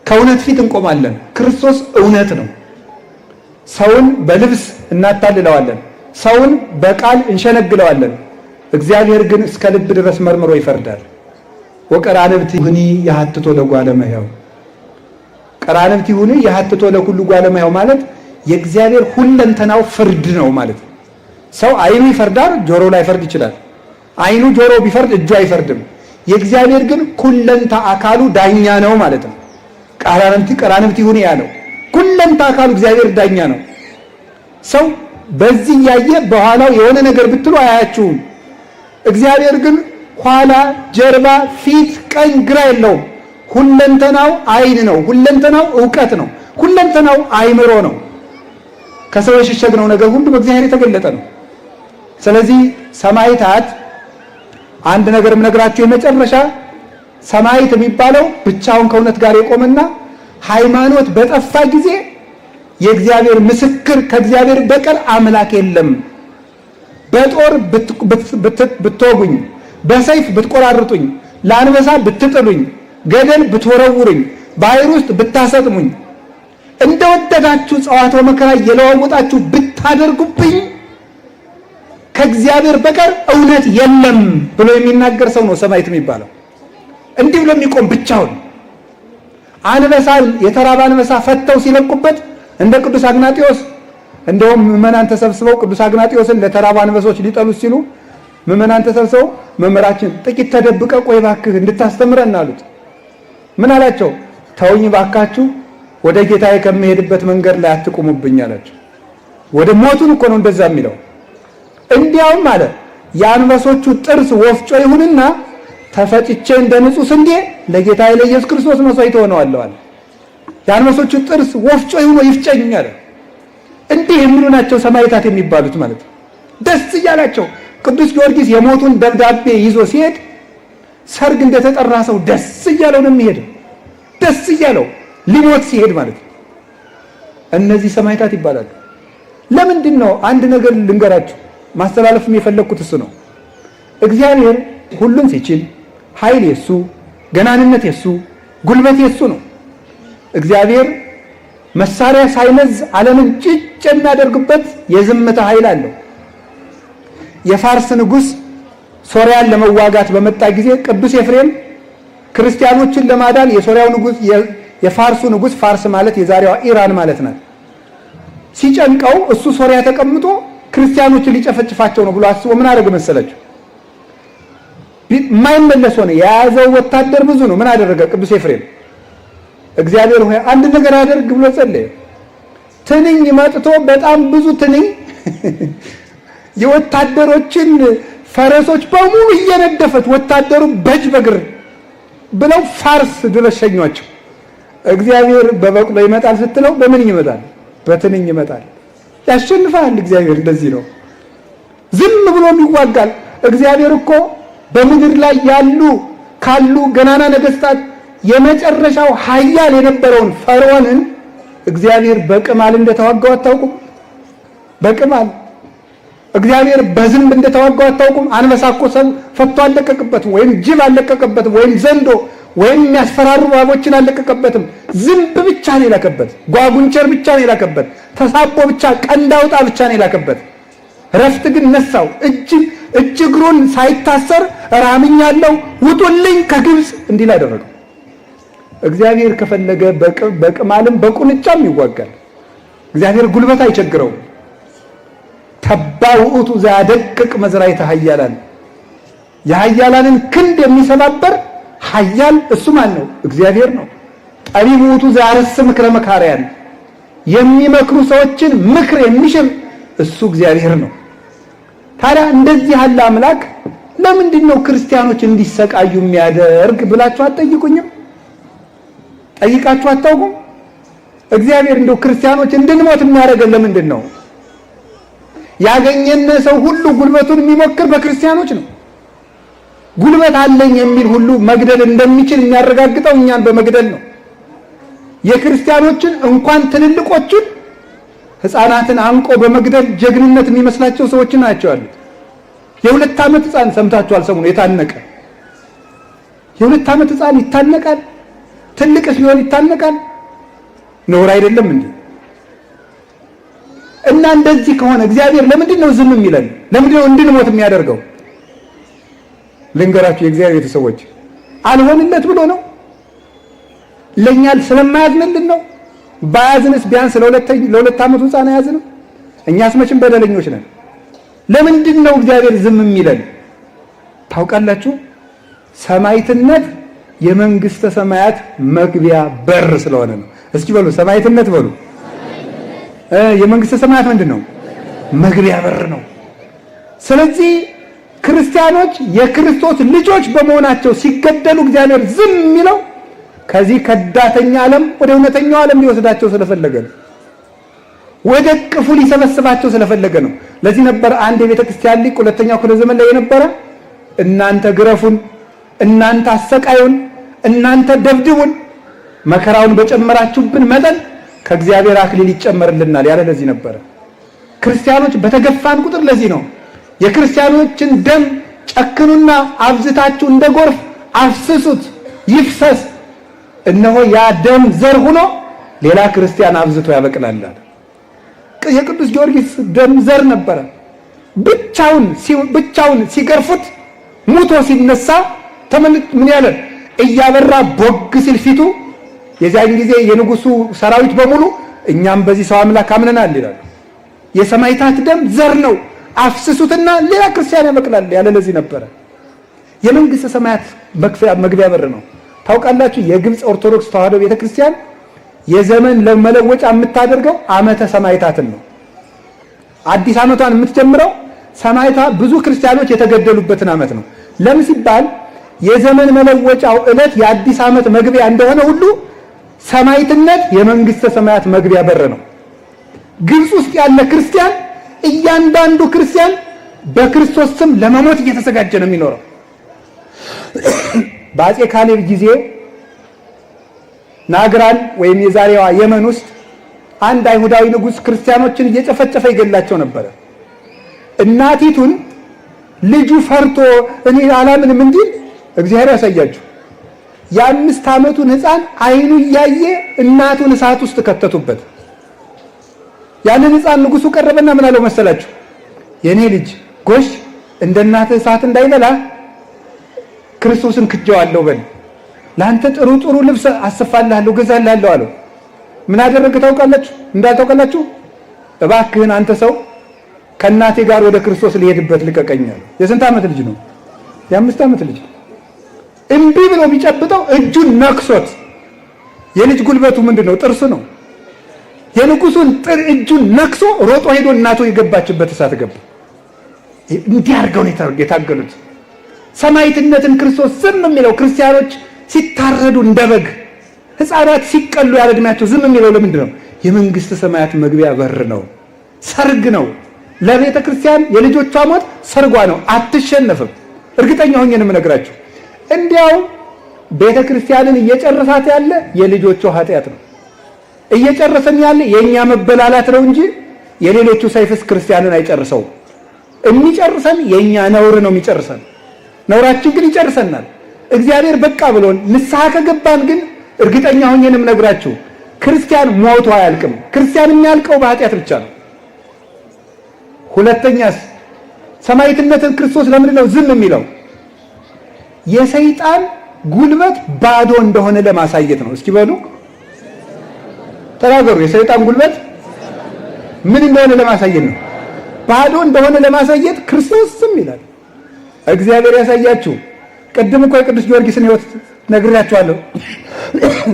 ከእውነት ፊት እንቆማለን። ክርስቶስ እውነት ነው። ሰውን በልብስ እናታልለዋለን፣ ሰውን በቃል እንሸነግለዋለን። እግዚአብሔር ግን እስከ ልብ ድረስ መርምሮ ይፈርዳል። ወቀራንብቲሁኒ የሐትቶ ለጓለ እመሕያው፣ ቀራንብቲሁኒ የሐትቶ ለኩሉ ጓለ እመሕያው ማለት የእግዚአብሔር ሁለንተናው ፍርድ ነው ማለት ነው። ሰው አይኑ ይፈርዳል፣ ጆሮ ላይ ፈርድ ይችላል። አይኑ ጆሮ ቢፈርድ እጁ አይፈርድም። የእግዚአብሔር ግን ሁለንታ አካሉ ዳኛ ነው ማለት ነው። ቀራንብቲሁኒ ያለው ሁለንታ አካሉ እግዚአብሔር ዳኛ ነው። ሰው በዚህ ያየ በኋላው የሆነ ነገር ብትሉ አያያችሁም። እግዚአብሔር ግን ኋላ፣ ጀርባ፣ ፊት፣ ቀኝ፣ ግራ የለውም። ሁለንተናው አይን ነው። ሁለንተናው ዕውቀት ነው። ሁለንተናው አእምሮ ነው። ከሰው የሸሸግነው ነገር ሁሉ በእግዚአብሔር የተገለጠ ነው። ስለዚህ ሰማዕታት አንድ ነገር የምነግራችሁ የመጨረሻ ሰማዕት የሚባለው ብቻውን ከእውነት ጋር የቆመና ሃይማኖት በጠፋ ጊዜ የእግዚአብሔር ምስክር ከእግዚአብሔር በቀር አምላክ የለም። በጦር ብትወጉኝ፣ በሰይፍ ብትቆራርጡኝ፣ ለአንበሳ ብትጥሉኝ፣ ገደል ብትወረውሩኝ፣ ባህር ውስጥ ብታሰጥሙኝ፣ እንደወደዳችሁ ጸዋትወ መከራ እየለዋወጣችሁ ብታደርጉብኝ ከእግዚአብሔር በቀር እውነት የለም ብሎ የሚናገር ሰው ነው ሰማዕት የሚባለው። እንዲህ ብሎ የሚቆም ብቻውን። አንበሳ የተራበ አንበሳ ፈተው ሲለቁበት እንደ ቅዱስ አግናጢዮስ፣ እንደውም ምዕመናን ተሰብስበው ቅዱስ አግናጢዮስን ለተራበ አንበሶች ሊጠሉት ሲሉ ምዕመናን ተሰብስበው መምህራችን ጥቂት ተደብቀ ቆይ ባክህ እንድታስተምረን አሉት። ምን አላቸው? ተውኝ ባካችሁ፣ ወደ ጌታዬ ከመሄድበት መንገድ ላይ አትቁሙብኝ አላቸው። ወደ ሞቱን እኮ ነው እንደዛ የሚለው። እንዲያውም አለ የአንበሶቹ ጥርስ ወፍጮ ይሁንና ተፈጭቼ እንደ ንጹህ ስንዴ ለጌታዬ ለኢየሱስ ክርስቶስ መስዋዕት ሆነዋለሁ አለ። የአንበሶቹ ጥርስ ወፍጮ ይሁን ይፍጨኝ አለ። እንዲህ የሚሉ ናቸው ሰማዕታት የሚባሉት ማለት ነው። ደስ እያላቸው ቅዱስ ጊዮርጊስ የሞቱን ደብዳቤ ይዞ ሲሄድ ሰርግ እንደተጠራ ሰው ደስ እያለው ነው የሚሄደው። ደስ እያለው ሊሞት ሲሄድ ማለት ነው። እነዚህ ሰማዕታት ይባላሉ። ለምንድን ነው? አንድ ነገር ልንገራችሁ፣ ማስተላለፍም የፈለግኩት እሱ ነው። እግዚአብሔር ሁሉን ሲችል ኃይል የሱ፣ ገናንነት የሱ፣ ጉልበት የሱ ነው። እግዚአብሔር መሳሪያ ሳይመዝ ዓለምን ጭጭ የሚያደርግበት የዝምታ ኃይል አለው። የፋርስ ንጉሥ ሶርያን ለመዋጋት በመጣ ጊዜ ቅዱስ ኤፍሬም ክርስቲያኖችን ለማዳን የሶርያው ንጉሥ የፋርሱ ንጉሥ፣ ፋርስ ማለት የዛሬዋ ኢራን ማለት ናት፣ ሲጨንቀው እሱ ሶርያ ተቀምጦ ክርስቲያኖችን ሊጨፈጭፋቸው ነው ብሎ አስቦ ምን አደረገ መሰላችሁ? የማይመለስ ሆነ። የያዘው ወታደር ብዙ ነው። ምን አደረገ ቅዱስ ኤፍሬም? እግዚአብሔር ሆይ አንድ ነገር አደርግ ብሎ ጸለየ። ትንኝ መጥቶ በጣም ብዙ ትንኝ የወታደሮችን ፈረሶች በሙሉ እየነደፈች ወታደሩ በእጅ በግር ብለው ፋርስ ድረስ ሸኟቸው። እግዚአብሔር በበቅሎ ይመጣል ስትለው በምን ይመጣል? በትንኝ ይመጣል። ያሸንፋል። እግዚአብሔር እንደዚህ ነው፣ ዝም ብሎም ይዋጋል። እግዚአብሔር እኮ በምድር ላይ ካሉ ገናና ነገስታት የመጨረሻው ኃያል የነበረውን ፈርዖንን እግዚአብሔር በቅማል እንደተዋጋው አታውቁም? በቅማል እግዚአብሔር በዝንብ እንደተዋጋው አታውቁም? አንበሳ እኮ ሰው ፈቶ አለቀቀበትም፣ ወይም ጅብ አለቀቀበትም፣ ወይም ዘንዶ ወይም የሚያስፈራሩ እባቦችን አለቀቀበትም። ዝንብ ብቻ ነው የላከበት። ጓጉንቸር ብቻ ነው የላከበት። ተሳቦ ብቻ፣ ቀንድ አውጣ ብቻ ነው የላከበት። ረፍት ግን ነሳው። እጅ እግሩን ሳይታሰር ራምኛለሁ ውጡልኝ ከግብፅ እንዲል አደረገው። እግዚአብሔር ከፈለገ በቅማልም በቁንጫም ይዋጋል። እግዚአብሔር ጉልበት አይቸግረውም። ተባ ውእቱ ዘያደቅቅ መዝራዕተ ኃያላን፣ የኃያላንን ክንድ የሚሰባበር ኃያል እሱ ማን ነው? እግዚአብሔር ነው። ጠቢብ ውእቱ ዘያረስ ምክረ መካርያን፣ የሚመክሩ ሰዎችን ምክር የሚሽር እሱ እግዚአብሔር ነው። ታዲያ እንደዚህ ያለ አምላክ ለምንድን ነው ክርስቲያኖች እንዲሰቃዩ የሚያደርግ ብላችሁ አትጠይቁኝም? ጠይቃችሁ አታውቁም? እግዚአብሔር እንደው ክርስቲያኖች እንድንሞት የሚያደርገን ለምንድን ነው? ያገኘን ሰው ሁሉ ጉልበቱን የሚሞክር በክርስቲያኖች ነው። ጉልበት አለኝ የሚል ሁሉ መግደል እንደሚችል የሚያረጋግጠው እኛን በመግደል ነው። የክርስቲያኖችን እንኳን ትልልቆችን ሕፃናትን አንቆ በመግደል ጀግንነት የሚመስላቸው ሰዎች ናቸው ያሉት። የ2 ዓመት ሕፃን ሰምታችኋል? ሰሞኑን የታነቀ የ2 ዓመት ሕፃን ይታነቃል። ትልቅስ ቢሆን ይታነቃል። ነውር አይደለም እንዴ? እና እንደዚህ ከሆነ እግዚአብሔር ለምንድን ነው ዝም የሚለን? ለምንድን ነው እንድንሞት የሚያደርገው? ልንገራችሁ፣ የእግዚአብሔር ቤተሰቦች አልሆንለት ብሎ ነው? ለኛ ስለማያዝንልን ነው? ባያዝንስ ቢያንስ ለ2 ዓመቱ ሕፃን አያዝንም? እኛስ መቼም በደለኞች ነን። ለምንድን ነው እግዚአብሔር ዝም የሚለን? ታውቃላችሁ? ሰማዕትነት የመንግስተ ሰማያት መግቢያ በር ስለሆነ ነው። እስኪ በሉ ሰማዕትነት በሉ። የመንግስተ ሰማያት ምንድን ነው? መግቢያ በር ነው። ስለዚህ ክርስቲያኖች የክርስቶስ ልጆች በመሆናቸው ሲገደሉ እግዚአብሔር ዝም የሚለው ከዚህ ከዳተኛ ዓለም ወደ እውነተኛው ዓለም ሊወስዳቸው ስለፈለገ ነው። ወደ ቅፉ ሊሰበስባቸው ስለፈለገ ነው። ለዚህ ነበር አንድ የቤተ ክርስቲያን ሊቅ 2ኛው ክፍለ ዘመን ላይ የነበረ እናንተ ግረፉን፣ እናንተ አሰቃዩን፣ እናንተ ደብድቡን፣ መከራውን በጨመራችሁብን መጠን ከእግዚአብሔር አክሊል ይጨመርልናል ያለ ለዚህ ነበረ። ክርስቲያኖች በተገፋን ቁጥር ለዚህ ነው የክርስቲያኖችን ደም ጨክኑና አብዝታችሁ እንደ ጎርፍ አፍስሱት ይፍሰስ፣ እነሆ ያ ደም ዘር ሆኖ ሌላ ክርስቲያን አብዝቶ ያበቅላል። የቅዱስ ጊዮርጊስ ደም ዘር ነበረ። ብቻውን ሲገርፉት ሙቶ ሲነሳ ምን ያለ እያበራ ቦግ ሲል ፊቱ፣ የዚያን ጊዜ የንጉሱ ሰራዊት በሙሉ እኛም በዚህ ሰው አምላክ አምነናል ይላሉ። የሰማዕታት ደም ዘር ነው፣ አፍስሱትና ሌላ ክርስቲያን ያበቅላል ያለ ለዚህ ነበረ። የመንግስተ ሰማያት መግቢያ በር ነው። ታውቃላችሁ? የግብፅ ኦርቶዶክስ ተዋሕዶ ቤተክርስቲያን የዘመን ለመለወጫ የምታደርገው ዓመተ ሰማዕታትን ነው። አዲስ ዓመቷን የምትጀምረው ሰማዕታት ብዙ ክርስቲያኖች የተገደሉበትን ዓመት ነው። ለምን ሲባል የዘመን መለወጫው ዕለት የአዲስ ዓመት መግቢያ እንደሆነ ሁሉ ሰማዕትነት የመንግስተ ሰማያት መግቢያ በር ነው። ግብፅ ውስጥ ያለ ክርስቲያን እያንዳንዱ ክርስቲያን በክርስቶስ ስም ለመሞት እየተዘጋጀ ነው የሚኖረው። በአፄ ካሌብ ጊዜ ናግራን ወይም የዛሬዋ የመን ውስጥ አንድ አይሁዳዊ ንጉሥ ክርስቲያኖችን እየጨፈጨፈ ይገላቸው ነበር። እናቲቱን ልጁ ፈርቶ እኔ አላምንም እንዲል እግዚአብሔር ያሳያችሁ። የ5 ዓመቱን ሕፃን አይኑ እያየ እናቱን እሳት ውስጥ ከተቱበት። ያንን ሕፃን ንጉሱ ቀረበና ምን አለው መሰላችሁ? የኔ ልጅ ጎሽ እንደ እናትህ እሳት እንዳይበላ ክርስቶስን ክጄዋለሁ በል፣ ለአንተ ጥሩ ጥሩ ልብስ አስፋልሃለሁ ገዛልሃለሁ አለው። ምን አደረገ ታውቃላችሁ? እንዳልታውቃላችሁ እባክህን አንተ ሰው ከእናቴ ጋር ወደ ክርስቶስ ሊሄድበት ልቀቀኝ አለው። የስንት ዓመት ልጅ ነው? የ5 ዓመት ልጅ። እምቢ ብሎ ቢጨብጠው እጁን ነክሶት፣ የልጅ ጉልበቱ ምንድነው? ጥርሱ ነው። የንጉሱን እጁን ነክሶ ሮጦ ሄዶ እናቱ የገባችበት እሳት ገባ። እንዲህ አድርገው ነው የታገሉት። ሰማዕትነትን ክርስቶስ ዝም የሚለው ክርስቲያኖች ሲታረዱ እንደ በግ፣ ሕፃናት ሲቀሉ ያለ ዕድሜያቸው ዝም የሚለው ለምንድን ነው? የመንግስት ሰማያት መግቢያ በር ነው። ሰርግ ነው። ለቤተ ክርስቲያን የልጆቿ ሞት ሰርጓ ነው። አትሸነፍም። እርግጠኛ ሆኜ ነው የምነግራችሁ። እንዲያው ቤተ ክርስቲያንን እየጨረሳት ያለ የልጆቿ ኃጢአት ነው። እየጨረሰን ያለ የኛ መበላላት ነው እንጂ የሌሎቹ ሰይፍስ ክርስቲያንን አይጨርሰው። የሚጨርሰን የኛ ነውር ነው የሚጨርሰን። ነውራችን ግን ይጨርሰናል። እግዚአብሔር በቃ ብሎን ንስሐ ከገባን ግን እርግጠኛ ሆኜንም ነግራችሁ ክርስቲያን ሞቶ አያልቅም። ክርስቲያን የሚያልቀው በኃጢአት ብቻ ነው። ሁለተኛስ ሰማዕትነትን ክርስቶስ ለምንድን ነው ዝም የሚለው? የሰይጣን ጉልበት ባዶ እንደሆነ ለማሳየት ነው። እስኪ በሉ ተናገሩ። የሰይጣን ጉልበት ምን እንደሆነ ለማሳየት ነው። ባዶ እንደሆነ ለማሳየት ክርስቶስ ዝም ይላል። እግዚአብሔር ያሳያችሁ። ቅድም እኮ የቅዱስ ጊዮርጊስን ሕይወት ነግሬያችኋለሁ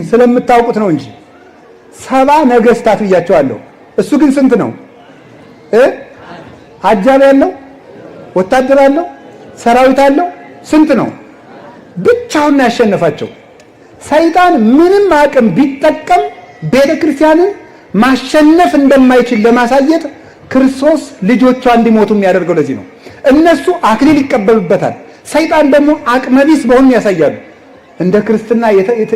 ስለምታውቁት ነው እንጂ 70 ነገስታት ብያችኋለሁ። እሱ ግን ስንት ነው? አጃቢ ያለው ወታደር አለው ሰራዊት አለው። ስንት ነው? ብቻውን ያሸነፋቸው። ሰይጣን ምንም አቅም ቢጠቀም ቤተክርስቲያንን ማሸነፍ እንደማይችል ለማሳየት ክርስቶስ ልጆቿ እንዲሞቱ የሚያደርገው ለዚህ ነው። እነሱ አክሊል ይቀበሉበታል። ሰይጣን ደግሞ አቅመቢስ በሆኑ ያሳያሉ። እንደ ክርስትና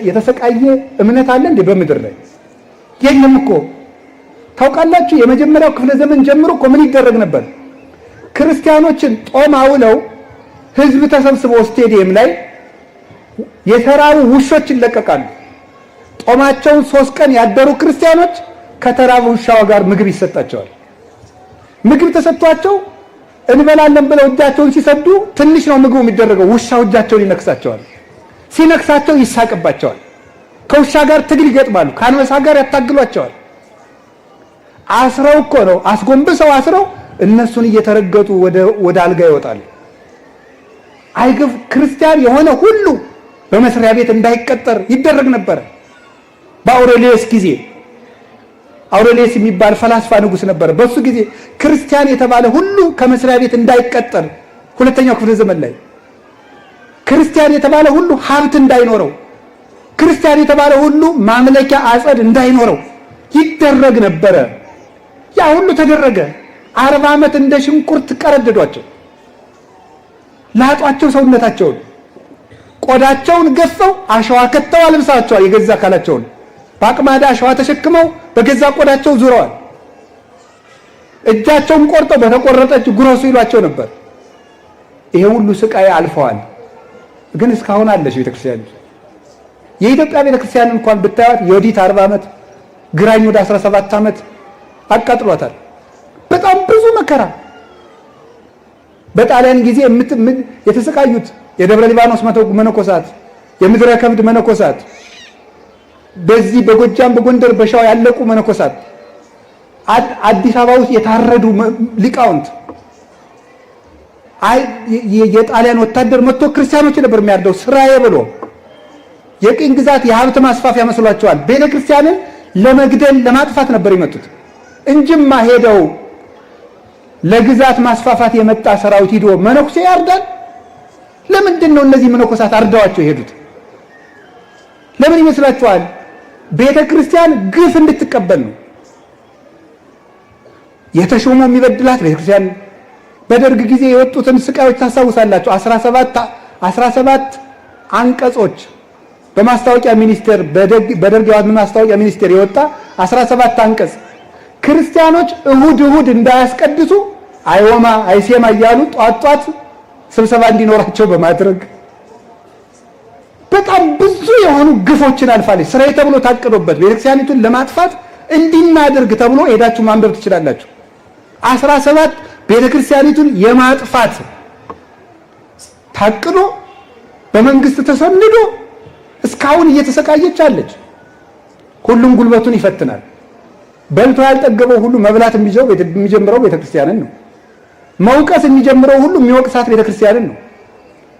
የተሰቃየ እምነት አለ እንዴ በምድር ላይ? የለም እኮ። ታውቃላችሁ የመጀመሪያው ክፍለ ዘመን ጀምሮ እኮ ምን ይደረግ ነበር? ክርስቲያኖችን ጦም አውለው ህዝብ ተሰብስቦ ስቴዲየም ላይ የተራቡ ውሾች ይለቀቃሉ። ጦማቸውን 3 ቀን ያደሩ ክርስቲያኖች ከተራቡ ውሻው ጋር ምግብ ይሰጣቸዋል። ምግብ ተሰጥቷቸው እንበላለን ብለው እጃቸውን ሲሰዱ ትንሽ ነው ምግቡ የሚደረገው። ውሻው እጃቸውን ይነክሳቸዋል። ሲነክሳቸው ይሳቅባቸዋል። ከውሻ ጋር ትግል ይገጥማሉ። ከአንበሳ ጋር ያታግሏቸዋል። አስረው እኮ ነው አስጎንብሰው አስረው እነሱን እየተረገጡ ወደ አልጋ ይወጣሉ። አይገፍ ክርስቲያን የሆነ ሁሉ በመስሪያ ቤት እንዳይቀጠር ይደረግ ነበር። በአውሬሊዮስ ጊዜ አውሬሊዮስ የሚባል ፈላስፋ ንጉስ ነበር። በሱ ጊዜ ክርስቲያን የተባለ ሁሉ ከመስሪያ ቤት እንዳይቀጠር፣ ሁለተኛው ክፍለ ዘመን ላይ ክርስቲያን የተባለ ሁሉ ሀብት እንዳይኖረው፣ ክርስቲያን የተባለ ሁሉ ማምለኪያ አጸድ እንዳይኖረው ይደረግ ነበረ። ያ ሁሉ ተደረገ። 40 ዓመት እንደ ሽንኩርት ቀረደዷቸው፣ ላጧቸው፣ ሰውነታቸውን ቆዳቸውን ገፈው አሸዋ ከተው አልብሳቸዋል። የገዛ አካላቸውን በአቅማዳ አሸዋ ተሸክመው በገዛ ቆዳቸው ዙረዋል። እጃቸውን ቆርጠው በተቆረጠች ጉረሱ ይሏቸው ነበር። ይሄ ሁሉ ስቃይ አልፈዋል። ግን እስካሁን አለች ቤተክርስቲያን። የኢትዮጵያ ቤተክርስቲያን እንኳን ብታዩት የወዲት 40 ዓመት ግራኝ ወደ 17 ዓመት አቃጥሏታል። በጣም ብዙ መከራ። በጣሊያን ጊዜ የተሰቃዩት የደብረ ሊባኖስ መነኮሳት፣ የምድረ ከብድ መነኮሳት፣ በዚህ በጎጃም በጎንደር በሸዋ ያለቁ መነኮሳት፣ አዲስ አበባ ውስጥ የታረዱ ሊቃውንት፣ የጣሊያን ወታደር መጥቶ ክርስቲያኖች ነበር የሚያርደው ስራዬ ብሎ። የቅኝ ግዛት የሀብት ማስፋፊያ መስሏቸዋል። ቤተክርስቲያንን ለመግደል ለማጥፋት ነበር የመጡት እንጂማ ሄደው ለግዛት ማስፋፋት የመጣ ሰራዊት ሂዶ መነኩሴ ያርዳል? ለምንድን ነው እነዚህ መነኮሳት አርዳዋቸው የሄዱት? ለምን ይመስላችኋል? ቤተ ክርስቲያን ግፍ እንድትቀበል ነው። የተሾመ የሚበድላት ቤተ ክርስቲያን በደርግ ጊዜ የወጡትን ስቃዮች ታስታውሳላችሁ። 17 አንቀጾች በማስታወቂያ ሚኒስቴር በደርግ ማስታወቂያ ሚኒስቴር የወጣ 17 አንቀጽ ክርስቲያኖች እሁድ እንዳያስቀድሱ አይወማ አይሴማ እያሉ ጧት ስብሰባ እንዲኖራቸው በማድረግ በጣም ብዙ የሆኑ ግፎችን አልፋለች። ስራዬ ተብሎ ታቅዶበት ቤተክርስቲያኒቱን ለማጥፋት እንዲናደርግ ተብሎ ሄዳችሁ ማንበብ ትችላላችሁ። 17 ቤተክርስቲያኒቱን የማጥፋት ታቅዶ በመንግስት ተሰንዶ እስካሁን እየተሰቃየች አለች። ሁሉም ጉልበቱን ይፈትናል። በልቶ ያልጠገበው ሁሉ መብላት የሚጀምረው ቤተክርስቲያንን ነው። መውቀስ የሚጀምረው ሁሉ የሚወቅሳት ቤተክርስቲያንን ነው።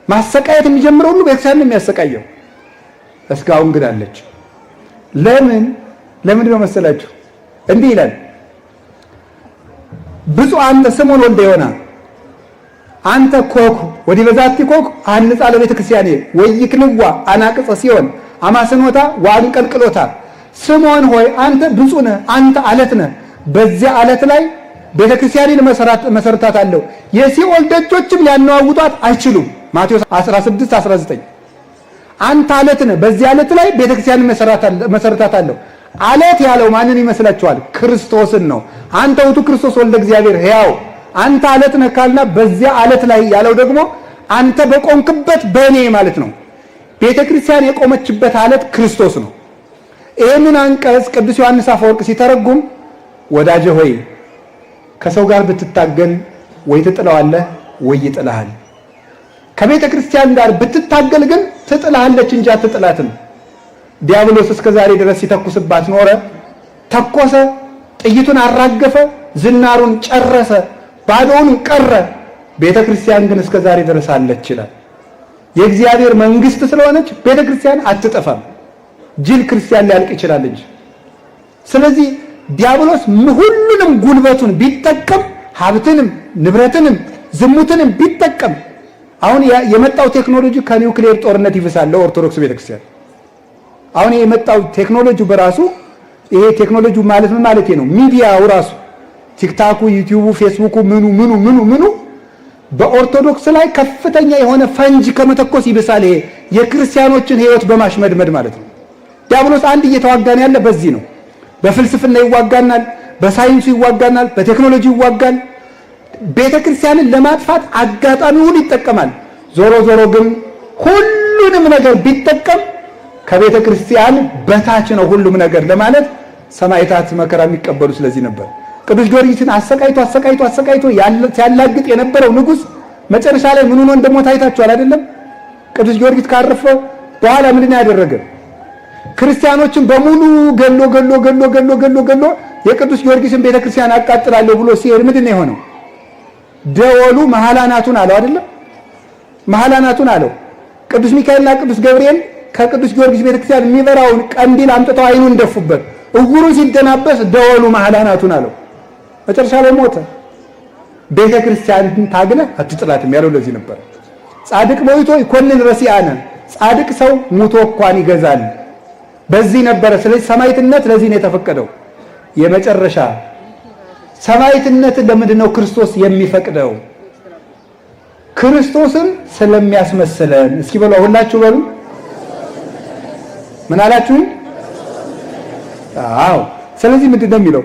ማሰቃየት የሚጀምረው ሁሉ ቤተክርስቲያንን የሚያሰቃየው። እስካሁን ግን አለች። ለምንድን ነው መሰላችሁ? እንዲህ ይላል ብፁዕ አንተ ስምዖን ወልደ ዮና አንተ ኮክ ወዲ በዛቲ ኮክ አንጻ ለቤተ ክርስቲያኔ ወይክልዋ አናቅጸ ሲሆን አማስኖታ ወአንቀልቅሎታ። ስምዖን ሆይ አንተ ብፁዕ ነህ፣ አንተ አለት ነህ። በዚያ አለት ላይ ቤተ ክርስቲያኔን መሰረታታለሁ፣ የሲኦል ደጆችም ሊያነዋውጧት አይችሉም። ማቴዎስ 16:19 አንተ አለት ነህ፣ በዚያ አለት ላይ ቤተ ክርስቲያኔን መሰረታታለሁ። አለት ያለው ማንን ይመስላችኋል? ክርስቶስን ነው። አንተ ውእቱ ክርስቶስ ወልደ እግዚአብሔር ሕያው አንተ አለት ነህ ካልና በዚያ አለት ላይ ያለው ደግሞ አንተ በቆምክበት በእኔ ማለት ነው። ቤተ ክርስቲያን የቆመችበት አለት ክርስቶስ ነው። ይህንን አንቀጽ ቅዱስ ዮሐንስ አፈወርቅ ሲተረጉም ወዳጄ ሆይ ከሰው ጋር ብትታገል ወይ ትጥለዋለህ ወይ ይጥልሃል። ከቤተ ክርስቲያን ጋር ብትታገል ግን ትጥልሃለች እንጂ አትጥላትም። ዲያብሎስ እስከ ዛሬ ድረስ ሲተኩስባት ኖረ። ተኮሰ፣ ጥይቱን አራገፈ፣ ዝናሩን ጨረሰ፣ ባዶውን ቀረ። ቤተ ክርስቲያን ግን እስከ ዛሬ ድረስ አለች ይላል። የእግዚአብሔር መንግስት ስለሆነች ቤተ ክርስቲያን አትጠፋም። ጅል ክርስቲያን ሊያልቅ ይችላል እንጂ። ስለዚህ ዲያብሎስ ሁሉንም ጉልበቱን ቢጠቀም ሀብትንም ንብረትንም ዝሙትንም ቢጠቀም አሁን የመጣው ቴክኖሎጂ ከኒውክሌር ጦርነት ይብሳል ለኦርቶዶክስ ቤተክርስቲያን። አሁን የመጣው ቴክኖሎጂ በራሱ ይሄ ቴክኖሎጂ ማለት ምን ማለት ነው? ሚዲያው ራሱ ቲክታኩ፣ ዩቲዩቡ፣ ፌስቡኩ ምኑ በኦርቶዶክስ ላይ ከፍተኛ የሆነ ፈንጅ ከመተኮስ ይብሳል። ይሄ የክርስቲያኖችን ህይወት በማሽመድመድ ማለት ነው። ዲያብሎስ አንድ እየተዋጋን ያለ በዚህ ነው። በፍልስፍና ይዋጋናል፣ በሳይንሱ ይዋጋናል፣ በቴክኖሎጂ ይዋጋል። ቤተክርስቲያንን ለማጥፋት አጋጣሚውን ይጠቀማል። ዞሮ ግን ሁሉንም ነገር ቢጠቀም ከቤተ ክርስቲያን በታች ነው ሁሉም ነገር ለማለት ሰማዕታት መከራ የሚቀበሉ ስለዚህ ነበር። ቅዱስ ጊዮርጊስን አሰቃይቶ ሲያላግጥ የነበረው ንጉሥ መጨረሻ ላይ ምን ሆኖ እንደሞተ አይታችኋል አይደለም? ቅዱስ ጊዮርጊስ ካረፈ በኋላ ምንድን ያደረገ? ክርስቲያኖችን በሙሉ ገሎ የቅዱስ ጊዮርጊስን ቤተክርስቲያን አቃጥላለሁ ብሎ ሲሄድ ምንድን ነው የሆነው? ደወሉ መሐላናቱን አለው አይደለም? መሐላናቱን አለው። ቅዱስ ሚካኤልና ቅዱስ ገብርኤል ከቅዱስ ጊዮርጊስ ቤተክርስቲያን የሚበራውን ቀንዲል አምጥተው አይኑን ደፉበት። እውሩ ሲደናበስ ደወሉ መሐላናቱን አለው። መጨረሻ ላይ ሞተ። ቤተክርስቲያንን ታግለህ አትጥላትም ያለው ለዚህ ነበር። ጻድቅ ሞይቶ ይኮንን ረሲአነ፣ ጻድቅ ሰው ሙቶ እንኳን ይገዛል። በዚህ ነበረ። ስለዚህ ሰማዕትነት ለዚህ ነው የተፈቀደው። የመጨረሻ ሰማዕትነትን ለምንድን ነው ክርስቶስ የሚፈቅደው? ክርስቶስን ስለሚያስመስለን። እስኪ በሉ ሁላችሁ በሉ። ምን አላችሁኝ? አዎ። ስለዚህ ምንድን ነው የሚለው?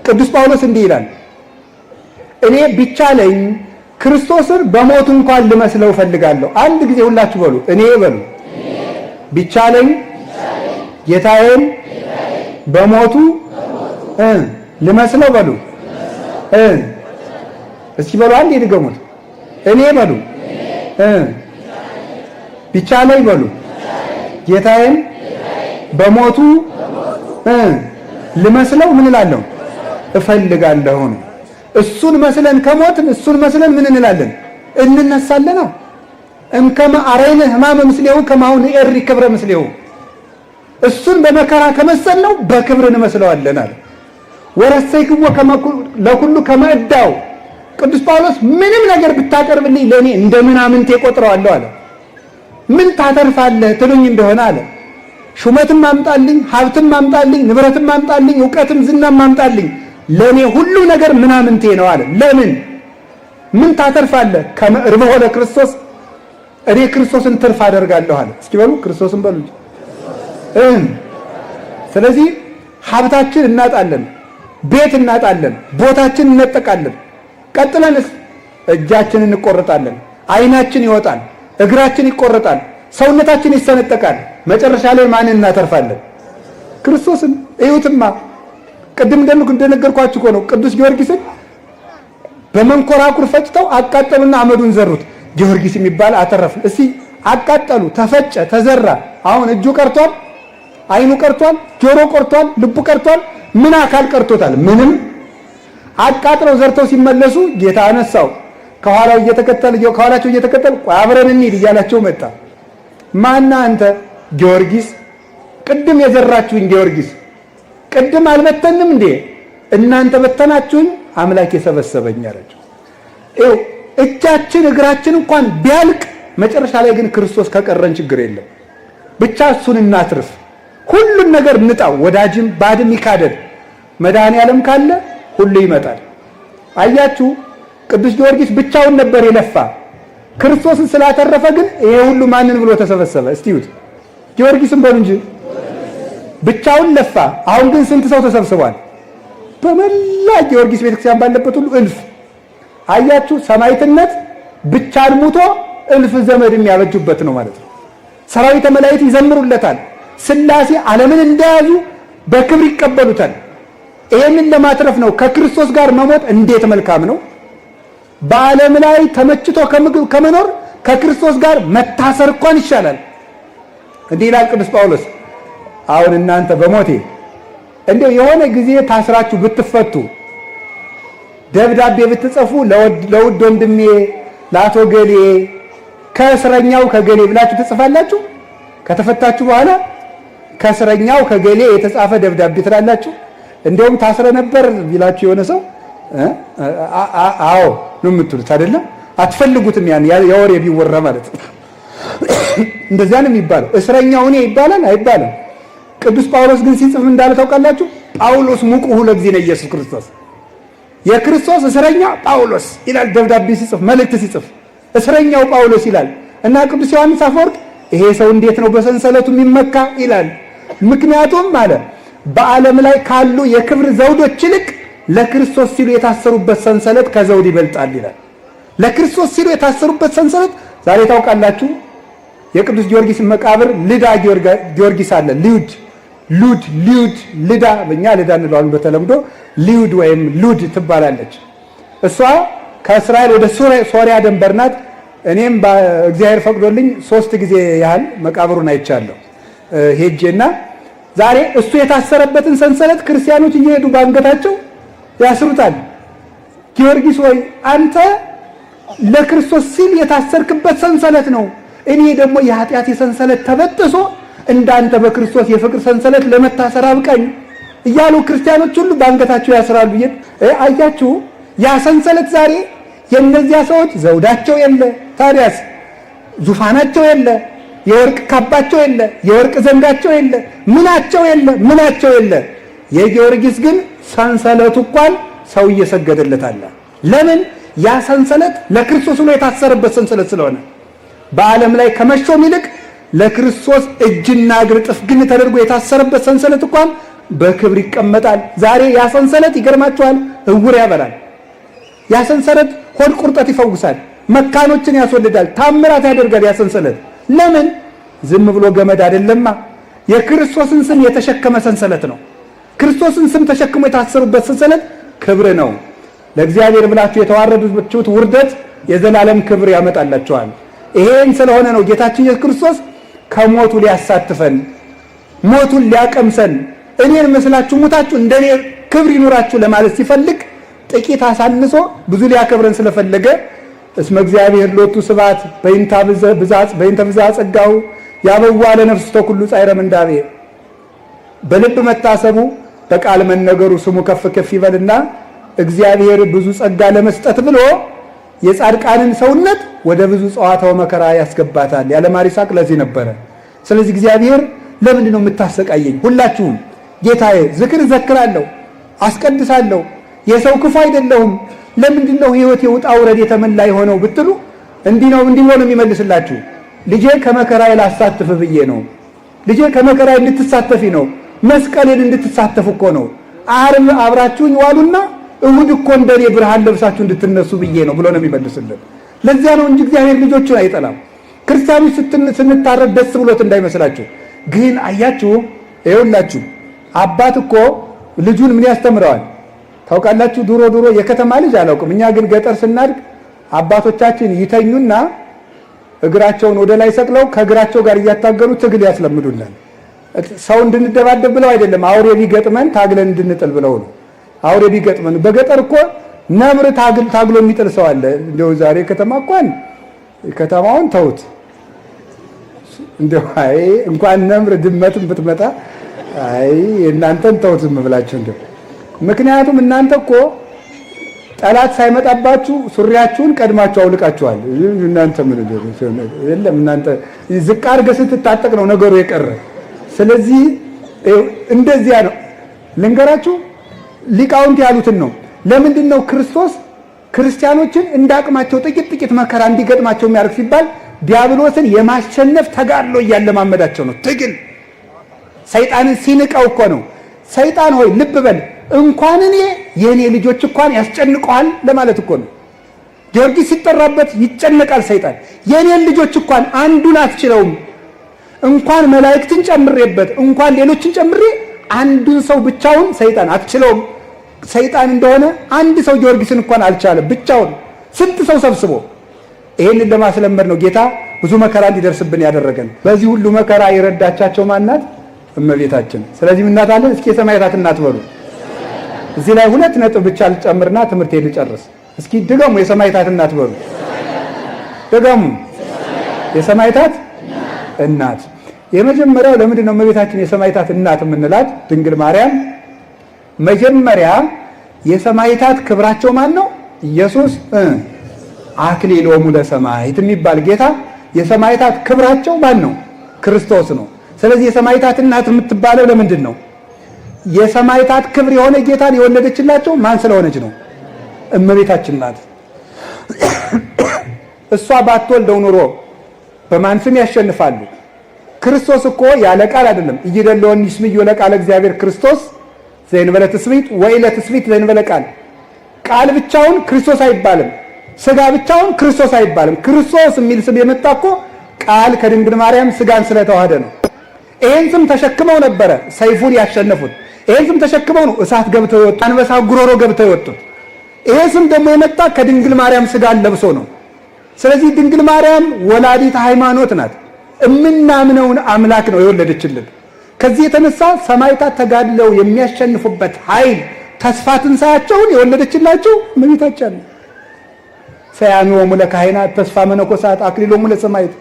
ቅዱስ ጳውሎስ እንዲህ ይላል፣ እኔ ቢቻለኝ ክርስቶስን በሞቱ እንኳን ልመስለው እፈልጋለሁ። አንድ ጊዜ ሁላችሁ በሉ፣ እኔ በሉ። ቢቻለኝ ጌታዬን በሞቱ ልመስለው በሉ። እስኪ በሉ አንዴ ድገሙት። እኔ በሉ ቢቻለኝ በሉ ጌታዬን በሞቱ ልመስለው ምን እላለሁ እፈልጋለሁ ነው። እሱን መስለን ከሞትን እሱን መስለን ምን እንላለን? እንነሳለን። እምከመ አረይነ ሕማመ ምስሌሁ ከማሁ ንኤሪ ክብረ ምስሌሁ። እሱን በመከራ ከመሰልነው በክብር እንመስለዋለን አለ። ወረሰይክዎ ለኩሉ ከመ እዳው ቅዱስ ጳውሎስ ምንም ነገር ብታቀርብልኝ ለእኔ እንደ ምናምንቴ እቆጥረዋለሁ አለ። ምን ታተርፋለህ ትሉኝ እንደሆነ አለ ሹመትም አምጣልኝ፣ ሀብትም አምጣልኝ፣ ንብረትም አምጣልኝ፣ እውቀትም ዝናም አምጣልኝ፣ ለእኔ ሁሉ ነገር ምናምንቴ ነው አለ። ለምን ምን ታተርፋለህ? ከመ እርብሖ ለክርስቶስ እኔ ክርስቶስን ትርፍ አደርጋለሁ አለ። እስኪ በሉ ክርስቶስን በሉ። ስለዚህ ሀብታችን እናጣለን፣ ቤት እናጣለን፣ ቦታችን እነጠቃለን። ቀጥለንስ እጃችንን እንቆርጣለን፣ አይናችን ይወጣል፣ እግራችን ይቆረጣል፣ ሰውነታችን ይሰነጠቃል። መጨረሻ ላይ ማንን እናተርፋለን? ክርስቶስን። እዩትማ ቅድም እንደነገርኳችሁ እኮ ነው። ቅዱስ ጊዮርጊስን በመንኮራኩር ፈጭተው አቃጠሉና አመዱን ዘሩት። ጊዮርጊስ የሚባል አተረፍ። እስቲ አቃጠሉ፣ ተፈጨ፣ ተዘራ። አሁን እጁ ቀርቷል፣ አይኑ ቀርቷል፣ ጆሮ ቀርቷል፣ ልቡ ቀርቷል። ምን አካል ቀርቶታል? ምንም። አቃጥለው ዘርተው ሲመለሱ ጌታ አነሳው። ከኋላው እየተከተለ ከኋላቸው እየተከተለ አብረን እንሂድ እያላቸው መጣ። ማና አንተ? ጊዮርጊስ። ቅድም የዘራችሁኝ ጊዮርጊስ፣ ቅድም አልበተንም እንዴ? እናንተ በተናችሁኝ፣ አምላክ የሰበሰበኝ አላቸው። እጃችን እግራችን እንኳን ቢያልቅ መጨረሻ ላይ ግን ክርስቶስ ከቀረን ችግር የለም። ብቻ እሱን እናትርፍ። ሁሉን ነገር እንጣው፣ ወዳጅም ባድም ይካደድ። መድኃኔዓለም ካለ ሁሉ ይመጣል። አያችሁ ቅዱስ ጊዮርጊስ ብቻውን ነበር የለፋ። ክርስቶስን ስላተረፈ ግን ይሄ ሁሉ ማንን ብሎ ተሰበሰበ? እስቲዩት ጊዮርጊስን በሉ እንጂ ብቻውን ለፋ። አሁን ግን ስንት ሰው ተሰብስቧል? በመላ ጊዮርጊስ ቤተክርስቲያን ባለበት ሁሉ እልፍ። አያችሁ ሰማዕትነት ብቻን ሙቶ እልፍ ዘመድ የሚያበጁበት ነው ማለት ነው። ሰራዊተ መላእክት ይዘምሩለታል። ሥላሴ ዓለምን እንደያዙ በክብር ይቀበሉታል። ይሄንን ለማትረፍ ነው። ከክርስቶስ ጋር መሞት እንዴት መልካም ነው! በዓለም ላይ ተመችቶ ከመኖር ከክርስቶስ ጋር መታሰር እንኳን ይሻላል። እንዲህ ይላል ቅዱስ ጳውሎስ። አሁን እናንተ በሞቴ እንደው የሆነ ጊዜ ታስራችሁ ብትፈቱ፣ ደብዳቤ ብትጽፉ ለውድ ወንድሜ ለአቶ ገሌ ከእስረኛው ከገሌ ብላችሁ ትጽፋላችሁ? ከተፈታችሁ በኋላ ከእስረኛው ከገሌ የተጻፈ ደብዳቤ ትላላችሁ? እንደውም ታስረ ነበር ቢላችሁ የሆነ ሰው አዎ ነው የምትሉት አይደለም? አትፈልጉትም። ያን የወሬ ቢወራ ማለት ነው። እንደዚያ ነው የሚባለው። እስረኛው እኔ ይባላል አይባልም። ቅዱስ ጳውሎስ ግን ሲጽፍ እንዳለ ታውቃላችሁ? ጳውሎስ ሙቁሁ ለእግዚእነ ኢየሱስ ክርስቶስ፣ የክርስቶስ እስረኛ ጳውሎስ ይላል። ደብዳቤ ሲጽፍ መልእክት ሲጽፍ እስረኛው ጳውሎስ ይላል። እና ቅዱስ ዮሐንስ አፈወርቅ ይሄ ሰው እንዴት ነው በሰንሰለቱ የሚመካ ይላል። ምክንያቱም ማለት በዓለም ላይ ካሉ የክብር ዘውዶች ይልቅ ለክርስቶስ ሲሉ የታሰሩበት ሰንሰለት ከዘውድ ይበልጣል ይላል። ለክርስቶስ ሲሉ የታሰሩበት ሰንሰለት ዛሬ ታውቃላችሁ። የቅዱስ ጊዮርጊስ መቃብር ልዳ ጊዮርጊስ አለ። ሊዩድ ልዳ፣ በእኛ ልዳ እንለዋለን በተለምዶ ሊዩድ ወይም ሉድ ትባላለች። እሷ ከእስራኤል ወደ ሶሪያ ድንበር ናት። እኔም እግዚአብሔር ፈቅዶልኝ 3 ጊዜ ያህል መቃብሩን አይቻለሁ ሄጄና ዛሬ እሱ የታሰረበትን ሰንሰለት ክርስቲያኖች እየሄዱ ባንገታቸው ያስሩታል። ጊዮርጊስ ወይ አንተ ለክርስቶስ ሲል የታሰርክበት ሰንሰለት ነው፣ እኔ ደግሞ የኃጢአት ሰንሰለት ተበጥሶ እንዳንተ በክርስቶስ የፍቅር ሰንሰለት ለመታሰር አብቃኝ እያሉ ክርስቲያኖች ሁሉ ባንገታቸው ያስራሉ። አያችሁ ያ ሰንሰለት ዛሬ የእነዚያ ሰዎች ዘውዳቸው የለ፣ ታዲያስ ዙፋናቸው የለ፣ የወርቅ ካባቸው የለ፣ የወርቅ ዘንጋቸው የለ፣ ምናቸው የለ። የጊዮርጊስ ግን ሰንሰለቱ እንኳን ሰው እየሰገደለት አለ። ለምን? ያ ሰንሰለት ለክርስቶስ ብሎ የታሰረበት ሰንሰለት ስለሆነ በዓለም ላይ ከመሾም ይልቅ ለክርስቶስ እጅና እግር ጥፍግን ተደርጎ የታሰረበት ሰንሰለት እንኳን በክብር ይቀመጣል። ዛሬ ያ ሰንሰለት ይገርማችኋል፣ እውር ያበራል። ያ ሰንሰለት ሆድ ቁርጠት ይፈውሳል፣ መካኖችን ያስወልዳል፣ ታምራት ያደርጋል። ያ ሰንሰለት ለምን? ዝም ብሎ ገመድ አይደለማ፣ የክርስቶስን ስም የተሸከመ ሰንሰለት ነው። ክርስቶስን ስም ተሸክሞ የታሰሩበት ሰንሰለት ክብር ነው። ለእግዚአብሔር ብላችሁ የተዋረዳችሁት ውርደት የዘላለም ክብር ያመጣላችኋል። ይሄን ስለሆነ ነው ጌታችን ኢየሱስ ክርስቶስ ከሞቱ ሊያሳትፈን፣ ሞቱን ሊያቀምሰን፣ እኔን መስላችሁ ሞታችሁ እንደኔ ክብር ይኑራችሁ ለማለት ሲፈልግ ጥቂት አሳንሶ ብዙ ሊያከብረን ስለፈለገ እስመ እግዚአብሔር ሎቱ ስብሐት በእንተ ብዝኃ ጸጋሁ ያበዋ ለነፍስቶ ኩሉ ጻዕረ ምንዳቤ በልብ መታሰቡ በቃል መነገሩ ስሙ ከፍ ከፍ ይበልና እግዚአብሔር ብዙ ጸጋ ለመስጠት ብሎ የጻድቃንን ሰውነት ወደ ብዙ ጸዋታው መከራ ያስገባታል። ያለማር ይስሐቅ ለዚህ ነበረ። ስለዚህ እግዚአብሔር ለምንድን ነው የምታሰቃየኝ? ሁላችሁም ጌታዬ ዝክር እዘክራለሁ፣ አስቀድሳለሁ፣ የሰው ክፉ አይደለሁም፣ ለምንድን ነው ሕይወት የውጣ ውረድ የተመላ የሆነው ብትሉ እንዲህ ነው የሚመልስላችሁ። ልጄ ከመከራዬ ላሳትፍ ብዬ ነው። ልጄ ከመከራዬ እንድትሳተፊ ነው። መስቀልን እንድትሳተፉ እኮ ነው። ዓርብ አብራችሁኝ ዋሉና እሁድ እኮ እንደኔ ብርሃን ለብሳችሁ እንድትነሱ ብዬ ነው ብሎ ነው የሚመልስልን። ለዚያ ነው እንጂ እግዚአብሔር ልጆቹን አይጠላም። ክርስቲያኖች ስንታረድ ደስ ብሎት እንዳይመስላችሁ። ግን አያችሁ፣ ይኸውላችሁ አባት እኮ ልጁን ምን ያስተምረዋል ታውቃላችሁ? ድሮ የከተማ ልጅ አላውቅም። እኛ ግን ገጠር ስናድግ አባቶቻችን ይተኙና እግራቸውን ወደ ላይ ሰቅለው ከእግራቸው ጋር እያታገሉ ትግል ያስለምዱናል። ሰው እንድንደባደብ ብለው አይደለም፣ አውሬ ቢገጥመን ታግለን እንድንጥል ብለው ነው። አውሬ ቢገጥመን በገጠር እኮ ነብር ታግሎ የሚጥል ሰው አለ። እንደው ዛሬ ከተማ ከተማውን ተውት። እንደው አይ እንኳን ነብር ድመትም ብትመጣ አይ እናንተን ተውት ዝም ብላችሁ እንደው። ምክንያቱም እናንተ እኮ ጠላት ሳይመጣባችሁ ሱሪያችሁን ቀድማችሁ አውልቃችኋል። እናንተ ምን የለም እናንተ ዝቅ አድርገህ ስትታጠቅ ነው ነገሩ የቀረ። ስለዚህ እንደዚያ ነው። ልንገራችሁ ሊቃውንት ያሉትን ነው። ለምንድን ነው ክርስቶስ ክርስቲያኖችን እንዳቅማቸው ጥቂት መከራ እንዲገጥማቸው የሚያደርግ ሲባል ዲያብሎስን የማሸነፍ ተጋድሎ እያለማመዳቸው ነው። ትግል ሰይጣንን ሲንቀው እኮ ነው። ሰይጣን ሆይ ልብ በል እንኳን እኔ የኔ ልጆች እንኳን ያስጨንቀዋል ለማለት እኮ ነው። ጊዮርጊስ ሲጠራበት ይጨነቃል ሰይጣን። የኔን ልጆች እንኳን አንዱን አትችለውም። እንኳን መላእክትን ጨምሬበት እንኳን ሌሎችን ጨምሬ አንዱን ሰው ብቻውን ሰይጣን አትችለውም። ሰይጣን እንደሆነ አንድ ሰው ጊዮርጊስን እንኳን አልቻለም ብቻውን፣ ስንት ሰው ሰብስቦ። ይሄንን ለማስለመድ ነው ጌታ ብዙ መከራ እንዲደርስብን ያደረገን። በዚህ ሁሉ መከራ የረዳቻቸው ማናት? እመቤታችን። ስለዚህ እናት አለን። እስኪ የሰማዕታት እናት በሉ። እዚህ ላይ 2 ነጥብ ብቻ ልጨምርና ትምህርቴን ልጨርስ። እስኪ ድገሙ፣ የሰማዕታት እናት በሉ። ድገሙ፣ የሰማዕታት እናት። የመጀመሪያው ለምንድን ነው እመቤታችን የሰማዕታት እናት የምንላት? ድንግል ማርያም መጀመሪያ የሰማዕታት ክብራቸው ማን ነው? ኢየሱስ አክሊሎሙ ለሰማዕት የሚባል ጌታ የሰማዕታት ክብራቸው ማን ነው? ክርስቶስ ነው። ስለዚህ የሰማዕታት እናት የምትባለው ለምንድን ነው? የሰማዕታት ክብር የሆነ ጌታን የወለደችላቸው ማን ስለሆነች ነው? እመቤታችን ናት። እሷ ባትወልደው ኑሮ በማን ስም ያሸንፋሉ? ክርስቶስ እኮ ያለ ቃል አይደለም። እይደለወኒ ስምዮ ለቃለ እግዚአብሔር ክርስቶስ ዘእንበለ ትስብእት ወኢለ ትስብእት ዘእንበለ ቃል። ቃል ብቻውን ክርስቶስ አይባልም። ስጋ ብቻውን ክርስቶስ አይባልም። ክርስቶስ የሚል ስም የመጣ እኮ ቃል ከድንግል ማርያም ስጋን ስለተዋሃደ ነው። ይሄን ስም ተሸክመው ነበረ ሰይፉን ያሸነፉት። ይሄን ስም ተሸክመው ነው እሳት ገብተው የወጡት፣ አንበሳ ጉሮሮ ገብተው የወጡት። ይሄ ስም ደግሞ የመጣ ከድንግል ማርያም ስጋን ለብሶ ነው። ስለዚህ ድንግል ማርያም ወላዲት ሃይማኖት ናት። እምናምነውን አምላክ ነው የወለደችልን። ከዚህ የተነሳ ሰማዕታት ተጋድለው የሚያሸንፉበት ኃይል ተስፋ ትንሣኤያቸውን የወለደችላቸው እመቤታችን ነው። ሰያሚዎሙ ለካህናት ተስፋ መነኮሳት አክሊሎሙ ለሰማዕት።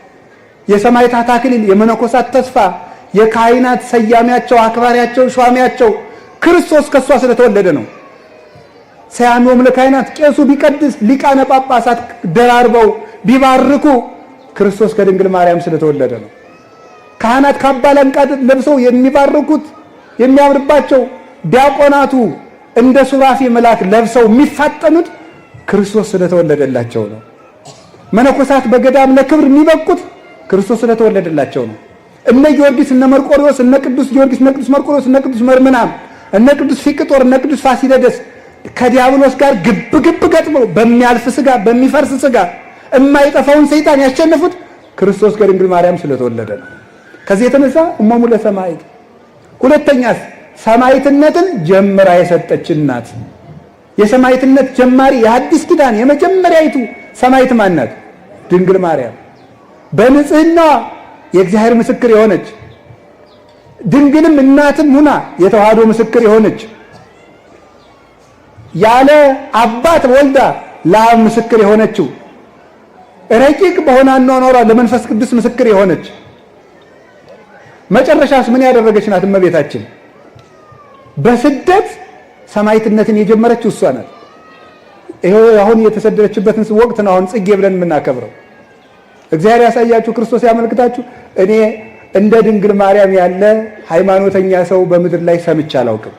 የሰማዕታት አክሊል የመነኮሳት ተስፋ፣ የካህናት ሰያሚያቸው፣ አክባሪያቸው፣ ሿሚያቸው ክርስቶስ ከሷ ስለተወለደ ነው። ሰያሚዎሙ ለካህናት ቄሱ ቢቀድስ ሊቃነ ጳጳሳት ደራርበው ቢባርኩ ክርስቶስ ከድንግል ማርያም ስለተወለደ ነው። ካህናት ካባ ላንቃ ለብሰው የሚባርኩት የሚያምርባቸው፣ ዲያቆናቱ እንደ ሱራፊ መልአክ ለብሰው የሚፋጠኑት ክርስቶስ ስለተወለደላቸው ነው። መነኮሳት በገዳም ለክብር የሚበቁት ክርስቶስ ስለተወለደላቸው ነው። እነ ጊዮርጊስ፣ እነ መርቆሪዎስ፣ እነ ቅዱስ ጊዮርጊስ፣ እነ ቅዱስ መርቆሪዎስ፣ እነ ቅዱስ መርምናም፣ እነ ቅዱስ ፊቅጦር፣ እነ ቅዱስ ፋሲለደስ ከዲያብሎስ ጋር ግብ ገጥመው በሚያልፍ ስጋ በሚፈርስ ስጋ የማይጠፋውን ሰይጣን ያሸነፉት ክርስቶስ ከድንግል ማርያም ስለተወለደ ነው። ከዚህ የተነሳ እሞሙ ለሰማዕት። ሁለተኛስ ሰማዕትነትን ጀምራ የሰጠችን ናት። የሰማዕትነት ጀማሪ የሐዲስ ኪዳን የመጀመሪያይቱ ሰማዕት ማን ናት? ድንግል ማርያም። በንጽህናዋ የእግዚአብሔር ምስክር የሆነች ድንግልም እናትም ሁና የተዋህዶ ምስክር የሆነች ያለ አባት ወልዳ ለአብ ምስክር የሆነችው ረቂቅ በሆነ አኗኗሯ ለመንፈስ ቅዱስ ምስክር የሆነች መጨረሻስ ምን ያደረገች ናት? እመቤታችን በስደት ሰማዕትነትን የጀመረችው እሷ ናት። ይሄው አሁን የተሰደደችበትን ወቅት ነው አሁን ጽጌ ብለን የምናከብረው። እግዚአብሔር ያሳያችሁ፣ ክርስቶስ ያመልክታችሁ። እኔ እንደ ድንግል ማርያም ያለ ሃይማኖተኛ ሰው በምድር ላይ ሰምቼ አላውቅም።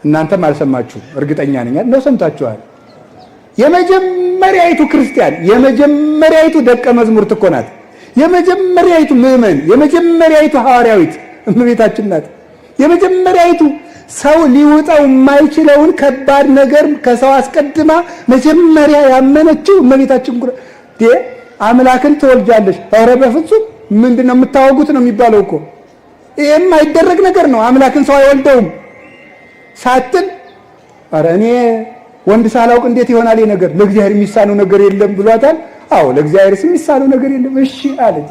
እናንተም አልሰማችሁም እርግጠኛ ነኝ። ነው ሰምታችኋል። የመጀመሪያይቱ ክርስቲያን የመጀመሪያይቱ ደቀ መዝሙርት እኮ ናት። የመጀመሪያይቱ ምዕመን የመጀመሪያይቱ ሐዋርያዊት እመቤታችን ናት። የመጀመሪያይቱ ሰው ሊውጣው የማይችለውን ከባድ ነገር ከሰው አስቀድማ መጀመሪያ ያመነችው እመቤታችን አምላክን ትወልጃለሽ። ኧረ በፍጹም ምንድነው የምታወጉት ነው የሚባለው እኮ። ይሄም አይደረግ ነገር ነው። አምላክን ሰው አይወልደውም ሳትል ኧረ እኔ ወንድ ሳላውቅ እንዴት ይሆናል ይሄ ነገር? ለእግዚአብሔር የሚሳነው ነገር የለም ብሏታል። አዎ ለእግዚአብሔርስ የሚሳነው ነገር የለም። እሺ አለች።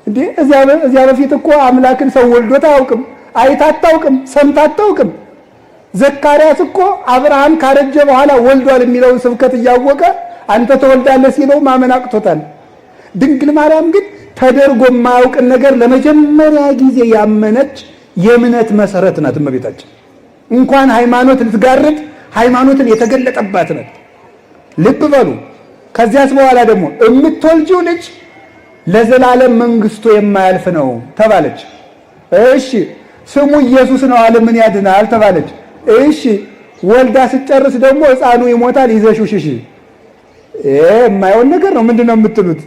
እንዴ እዚያ በፊት እኮ አምላክን ሰው ወልዶት አያውቅም፣ አይታ አታውቅም፣ ሰምታ አታውቅም። ዘካርያስ እኮ አብርሃም ካረጀ በኋላ ወልዷል የሚለውን ስብከት እያወቀ አንተ ተወልዳለህ ሲለው ማመን አቅቶታል። ድንግል ማርያም ግን ተደርጎ የማያውቅን ነገር ለመጀመሪያ ጊዜ ያመነች የእምነት መሰረት ናት እመቤታችን። እንኳን ሃይማኖት ልትጋርድ ሃይማኖትን የተገለጠባት ናት። ልብ በሉ። ከዚያስ በኋላ ደግሞ የምትወልጂው ልጅ ለዘላለም መንግስቱ የማያልፍ ነው ተባለች። እሺ ስሙ ኢየሱስ ነው፣ ዓለምን ያድናል ተባለች። እሺ ወልዳ ስጨርስ ደግሞ ሕፃኑ ይሞታል፣ ይዘሽው ሽሽ። የማይሆን ነገር ነው። ምንድነው የምትሉት?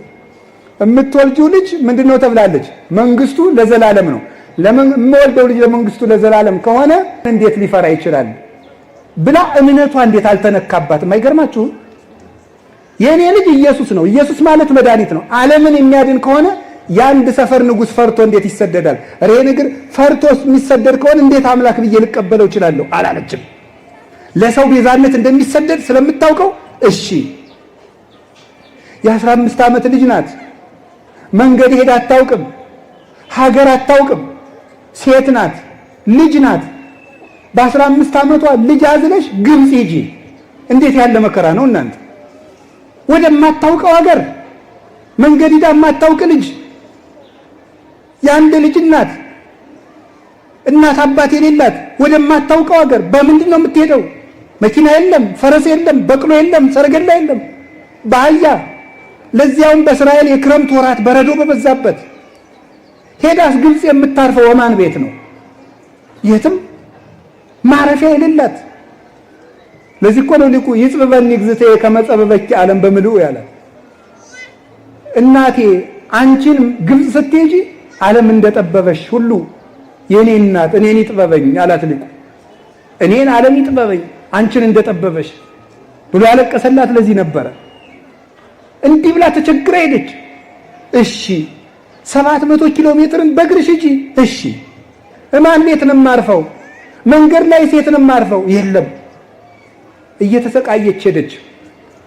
የምትወልጂው ልጅ ምንድነው ተብላለች? መንግስቱ ለዘላለም ነው። የምወልደው ልጅ ለመንግስቱ ለዘላለም ከሆነ እንዴት ሊፈራ ይችላል ብላ እምነቷ እንዴት አልተነካባትም? አይገርማችሁም? የኔ ልጅ ኢየሱስ ነው። ኢየሱስ ማለት መድኃኒት ነው። ዓለምን የሚያድን ከሆነ የአንድ ሰፈር ንጉሥ ፈርቶ እንዴት ይሰደዳል? ይሄ ነገር ፈርቶ የሚሰደድ ከሆነ እንዴት አምላክ ብዬ ልቀበለው እችላለሁ አላለችም። ለሰው ቤዛነት እንደሚሰደድ ስለምታውቀው እሺ። የ15 ዓመት ልጅ ናት። መንገድ ሄዳ አታውቅም፣ ሀገር አታውቅም። ሴት ናት፣ ልጅ ናት። በ15 ዓመቷ ልጅ አዝለሽ ግብፅ ሂጂ። እንዴት ያለ መከራ ነው እናንተ! ወደማታውቀው ሀገር መንገድ ሄዳ የማታውቅ ልጅ፣ የአንድ ልጅ እናት አባት የሌላት ወደማታውቀው ሀገር በምንድን ነው የምትሄደው? መኪና የለም፣ ፈረስ የለም፣ በቅሎ የለም፣ ሰረገላ የለም፣ በአህያ ለዚያውም በእስራኤል የክረምት ወራት በረዶ በበዛበት ሄዳስ ግብፅ የምታርፈው ወማን ቤት ነው? የትም ማረፊያ የሌላት። ለዚህ እኮ ነው ሊቁ ይጽበበኒ እግዝእትየ ከመ ጸበበኪ ዓለም በምልኡ ያለ። እናቴ አንቺን ግብፅ ስትሄጂ ዓለም እንደጠበበሽ ሁሉ የኔ እናት እኔን ይጥበበኝ አላት ሊቁ። እኔን ዓለም ይጥበበኝ አንቺን እንደጠበበሽ ብሎ ያለቀሰላት ለዚህ ነበረ። እንዲህ ብላ ተቸግራ ሄደች። እሺ 700 ኪሎ ሜትርን በእግርሽ ሂጂ። እሺ እማን ቤት ነው የማርፈው? መንገድ ላይ ሴት ነው የማርፈው? የለም። እየተሰቃየች ሄደች።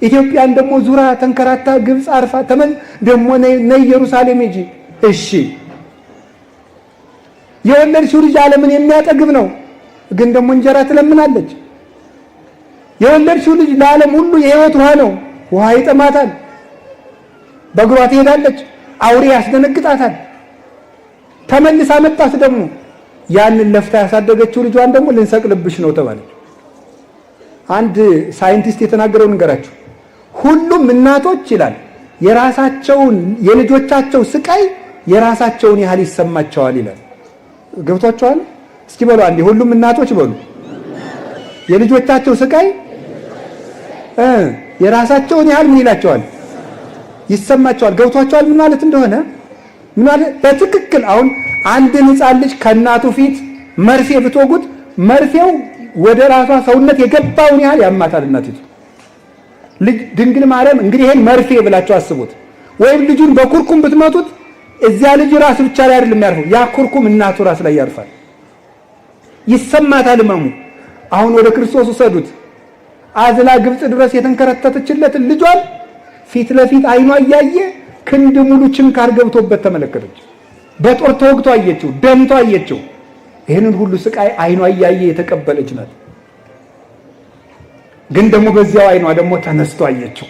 ኢትዮጵያን ደግሞ ዙራ ተንከራታ ግብፅ አርፋ ደግሞ ነይ ኢየሩሳሌም ሂጂ። እሺ የወለድሽው ልጅ ዓለምን የሚያጠግብ ነው፣ ግን ደግሞ እንጀራ ትለምናለች። የወለድሽው ልጅ ለዓለም ሁሉ የህይወት ውሃ ነው፣ ውሃ ይጠማታል። በእግሯ ትሄዳለች፣ አውሬ ያስደነግጣታል። ተመልሳ መጣች ደግሞ ያንን ለፍታ ያሳደገችው ልጇን ደግሞ ልንሰቅልብሽ ነው ተባለች። አንድ ሳይንቲስት የተናገረው ንገራችሁ። ሁሉም እናቶች ይላል የራሳቸውን የልጆቻቸው ስቃይ የራሳቸውን ያህል ይሰማቸዋል ይላል። ገብቷቸዋል? እስኪ በሉ አንዴ ሁሉም እናቶች በሉ። የልጆቻቸው ስቃይ የራሳቸውን ያህል ምን ይላቸዋል? ይሰማቸዋል። ገብቷቸዋል ምን ማለት እንደሆነ? ምን ማለት በትክክል አሁን አንድ ሕፃን ልጅ ከእናቱ ፊት መርፌ ብትወጉት መርፌው ወደ ራሷ ሰውነት የገባውን ያህል ያማታል እናቲቱ። ልጅ ድንግል ማርያም እንግዲህ ይሄን መርፌ ብላችሁ አስቡት። ወይም ልጁን በኩርኩም ብትመቱት እዚያ ልጅ ራስ ብቻ ላይ አይደለም የሚያርፈው፣ ያ ኩርኩም እናቱ ራስ ላይ ያርፋል። ይሰማታል ህመሙ። አሁን ወደ ክርስቶስ ወሰዱት። አዝላ ግብፅ ድረስ የተንከረተተችለትን ልጇን ፊት ለፊት አይኗ እያየ ክንድ ሙሉ ችንካር ገብቶበት ተመለከተች። በጦር ተወግቶ አየችው፣ ደምቶ አየችው። ይህንን ሁሉ ስቃይ አይኗ እያየ የተቀበለች ናት። ግን ደግሞ በዚያው አይኗ ደግሞ ተነስቶ አየችው፣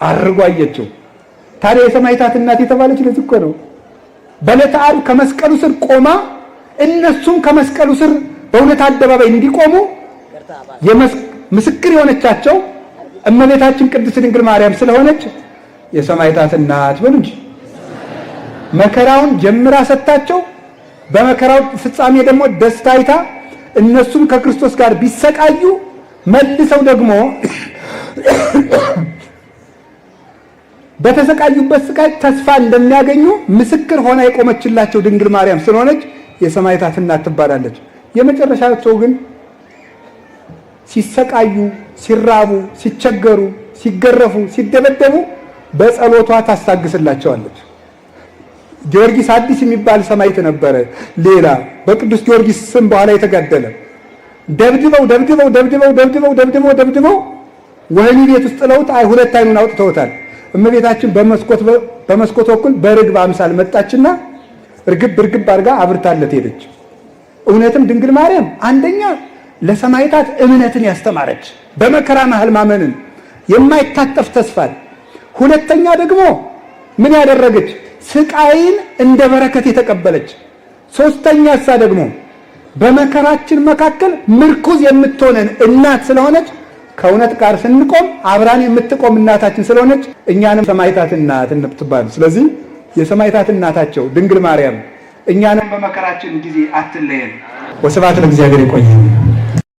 አርጎ አየችው። ታዲያ የሰማዕታት እናት የተባለች ለዚህ እኮ ነው። በዕለተ ዓርብ ከመስቀሉ ስር ቆማ እነሱም ከመስቀሉ ስር በእውነት አደባባይ እንዲቆሙ ምስክር የሆነቻቸው እመቤታችን ቅድስት ድንግል ማርያም ስለሆነች የሰማዕታት እናት በሉ እንጂ መከራውን ጀምራ ሰጥታቸው በመከራው ፍጻሜ ደግሞ ደስታ አይታ እነሱም ከክርስቶስ ጋር ቢሰቃዩ መልሰው ደግሞ በተሰቃዩበት ስቃይ ተስፋ እንደሚያገኙ ምስክር ሆና የቆመችላቸው ድንግል ማርያም ስለሆነች የሰማዕታት እናት ትባላለች። የመጨረሻቸው ግን ሲሰቃዩ፣ ሲራቡ፣ ሲቸገሩ፣ ሲገረፉ፣ ሲደበደቡ በጸሎቷ ታስታግስላቸዋለች። ጊዮርጊስ አዲስ የሚባል ሰማዕት ነበረ። ሌላ በቅዱስ ጊዮርጊስ ስም በኋላ የተጋደለ ደብድበው ወህኒ ቤት ውስጥ ጥለውት ሁለት አይኑን አውጥተውታል። እመቤታችን በመስኮት በኩል በርግብ አምሳል መጣችና እርግብ አድርጋ አብርታለት ሄደች። እውነትም ድንግል ማርያም አንደኛ ለሰማዕታት እምነትን ያስተማረች፣ በመከራ መሃል ማመንን፣ የማይታጠፍ ተስፋን፣ ሁለተኛ ደግሞ ምን ያደረገች ስቃይን እንደ በረከት የተቀበለች፣ ሶስተኛ እሷ ደግሞ በመከራችን መካከል ምርኩዝ የምትሆነን እናት ስለሆነች ከእውነት ጋር ስንቆም አብራን የምትቆም እናታችን ስለሆነች እኛንም ሰማዕታት እናት እንብትባል። ስለዚህ የሰማዕታት እናታቸው ድንግል ማርያም እኛንም በመከራችን ጊዜ አትለየን። ወስብሐት ለእግዚአብሔር። ይቆየን።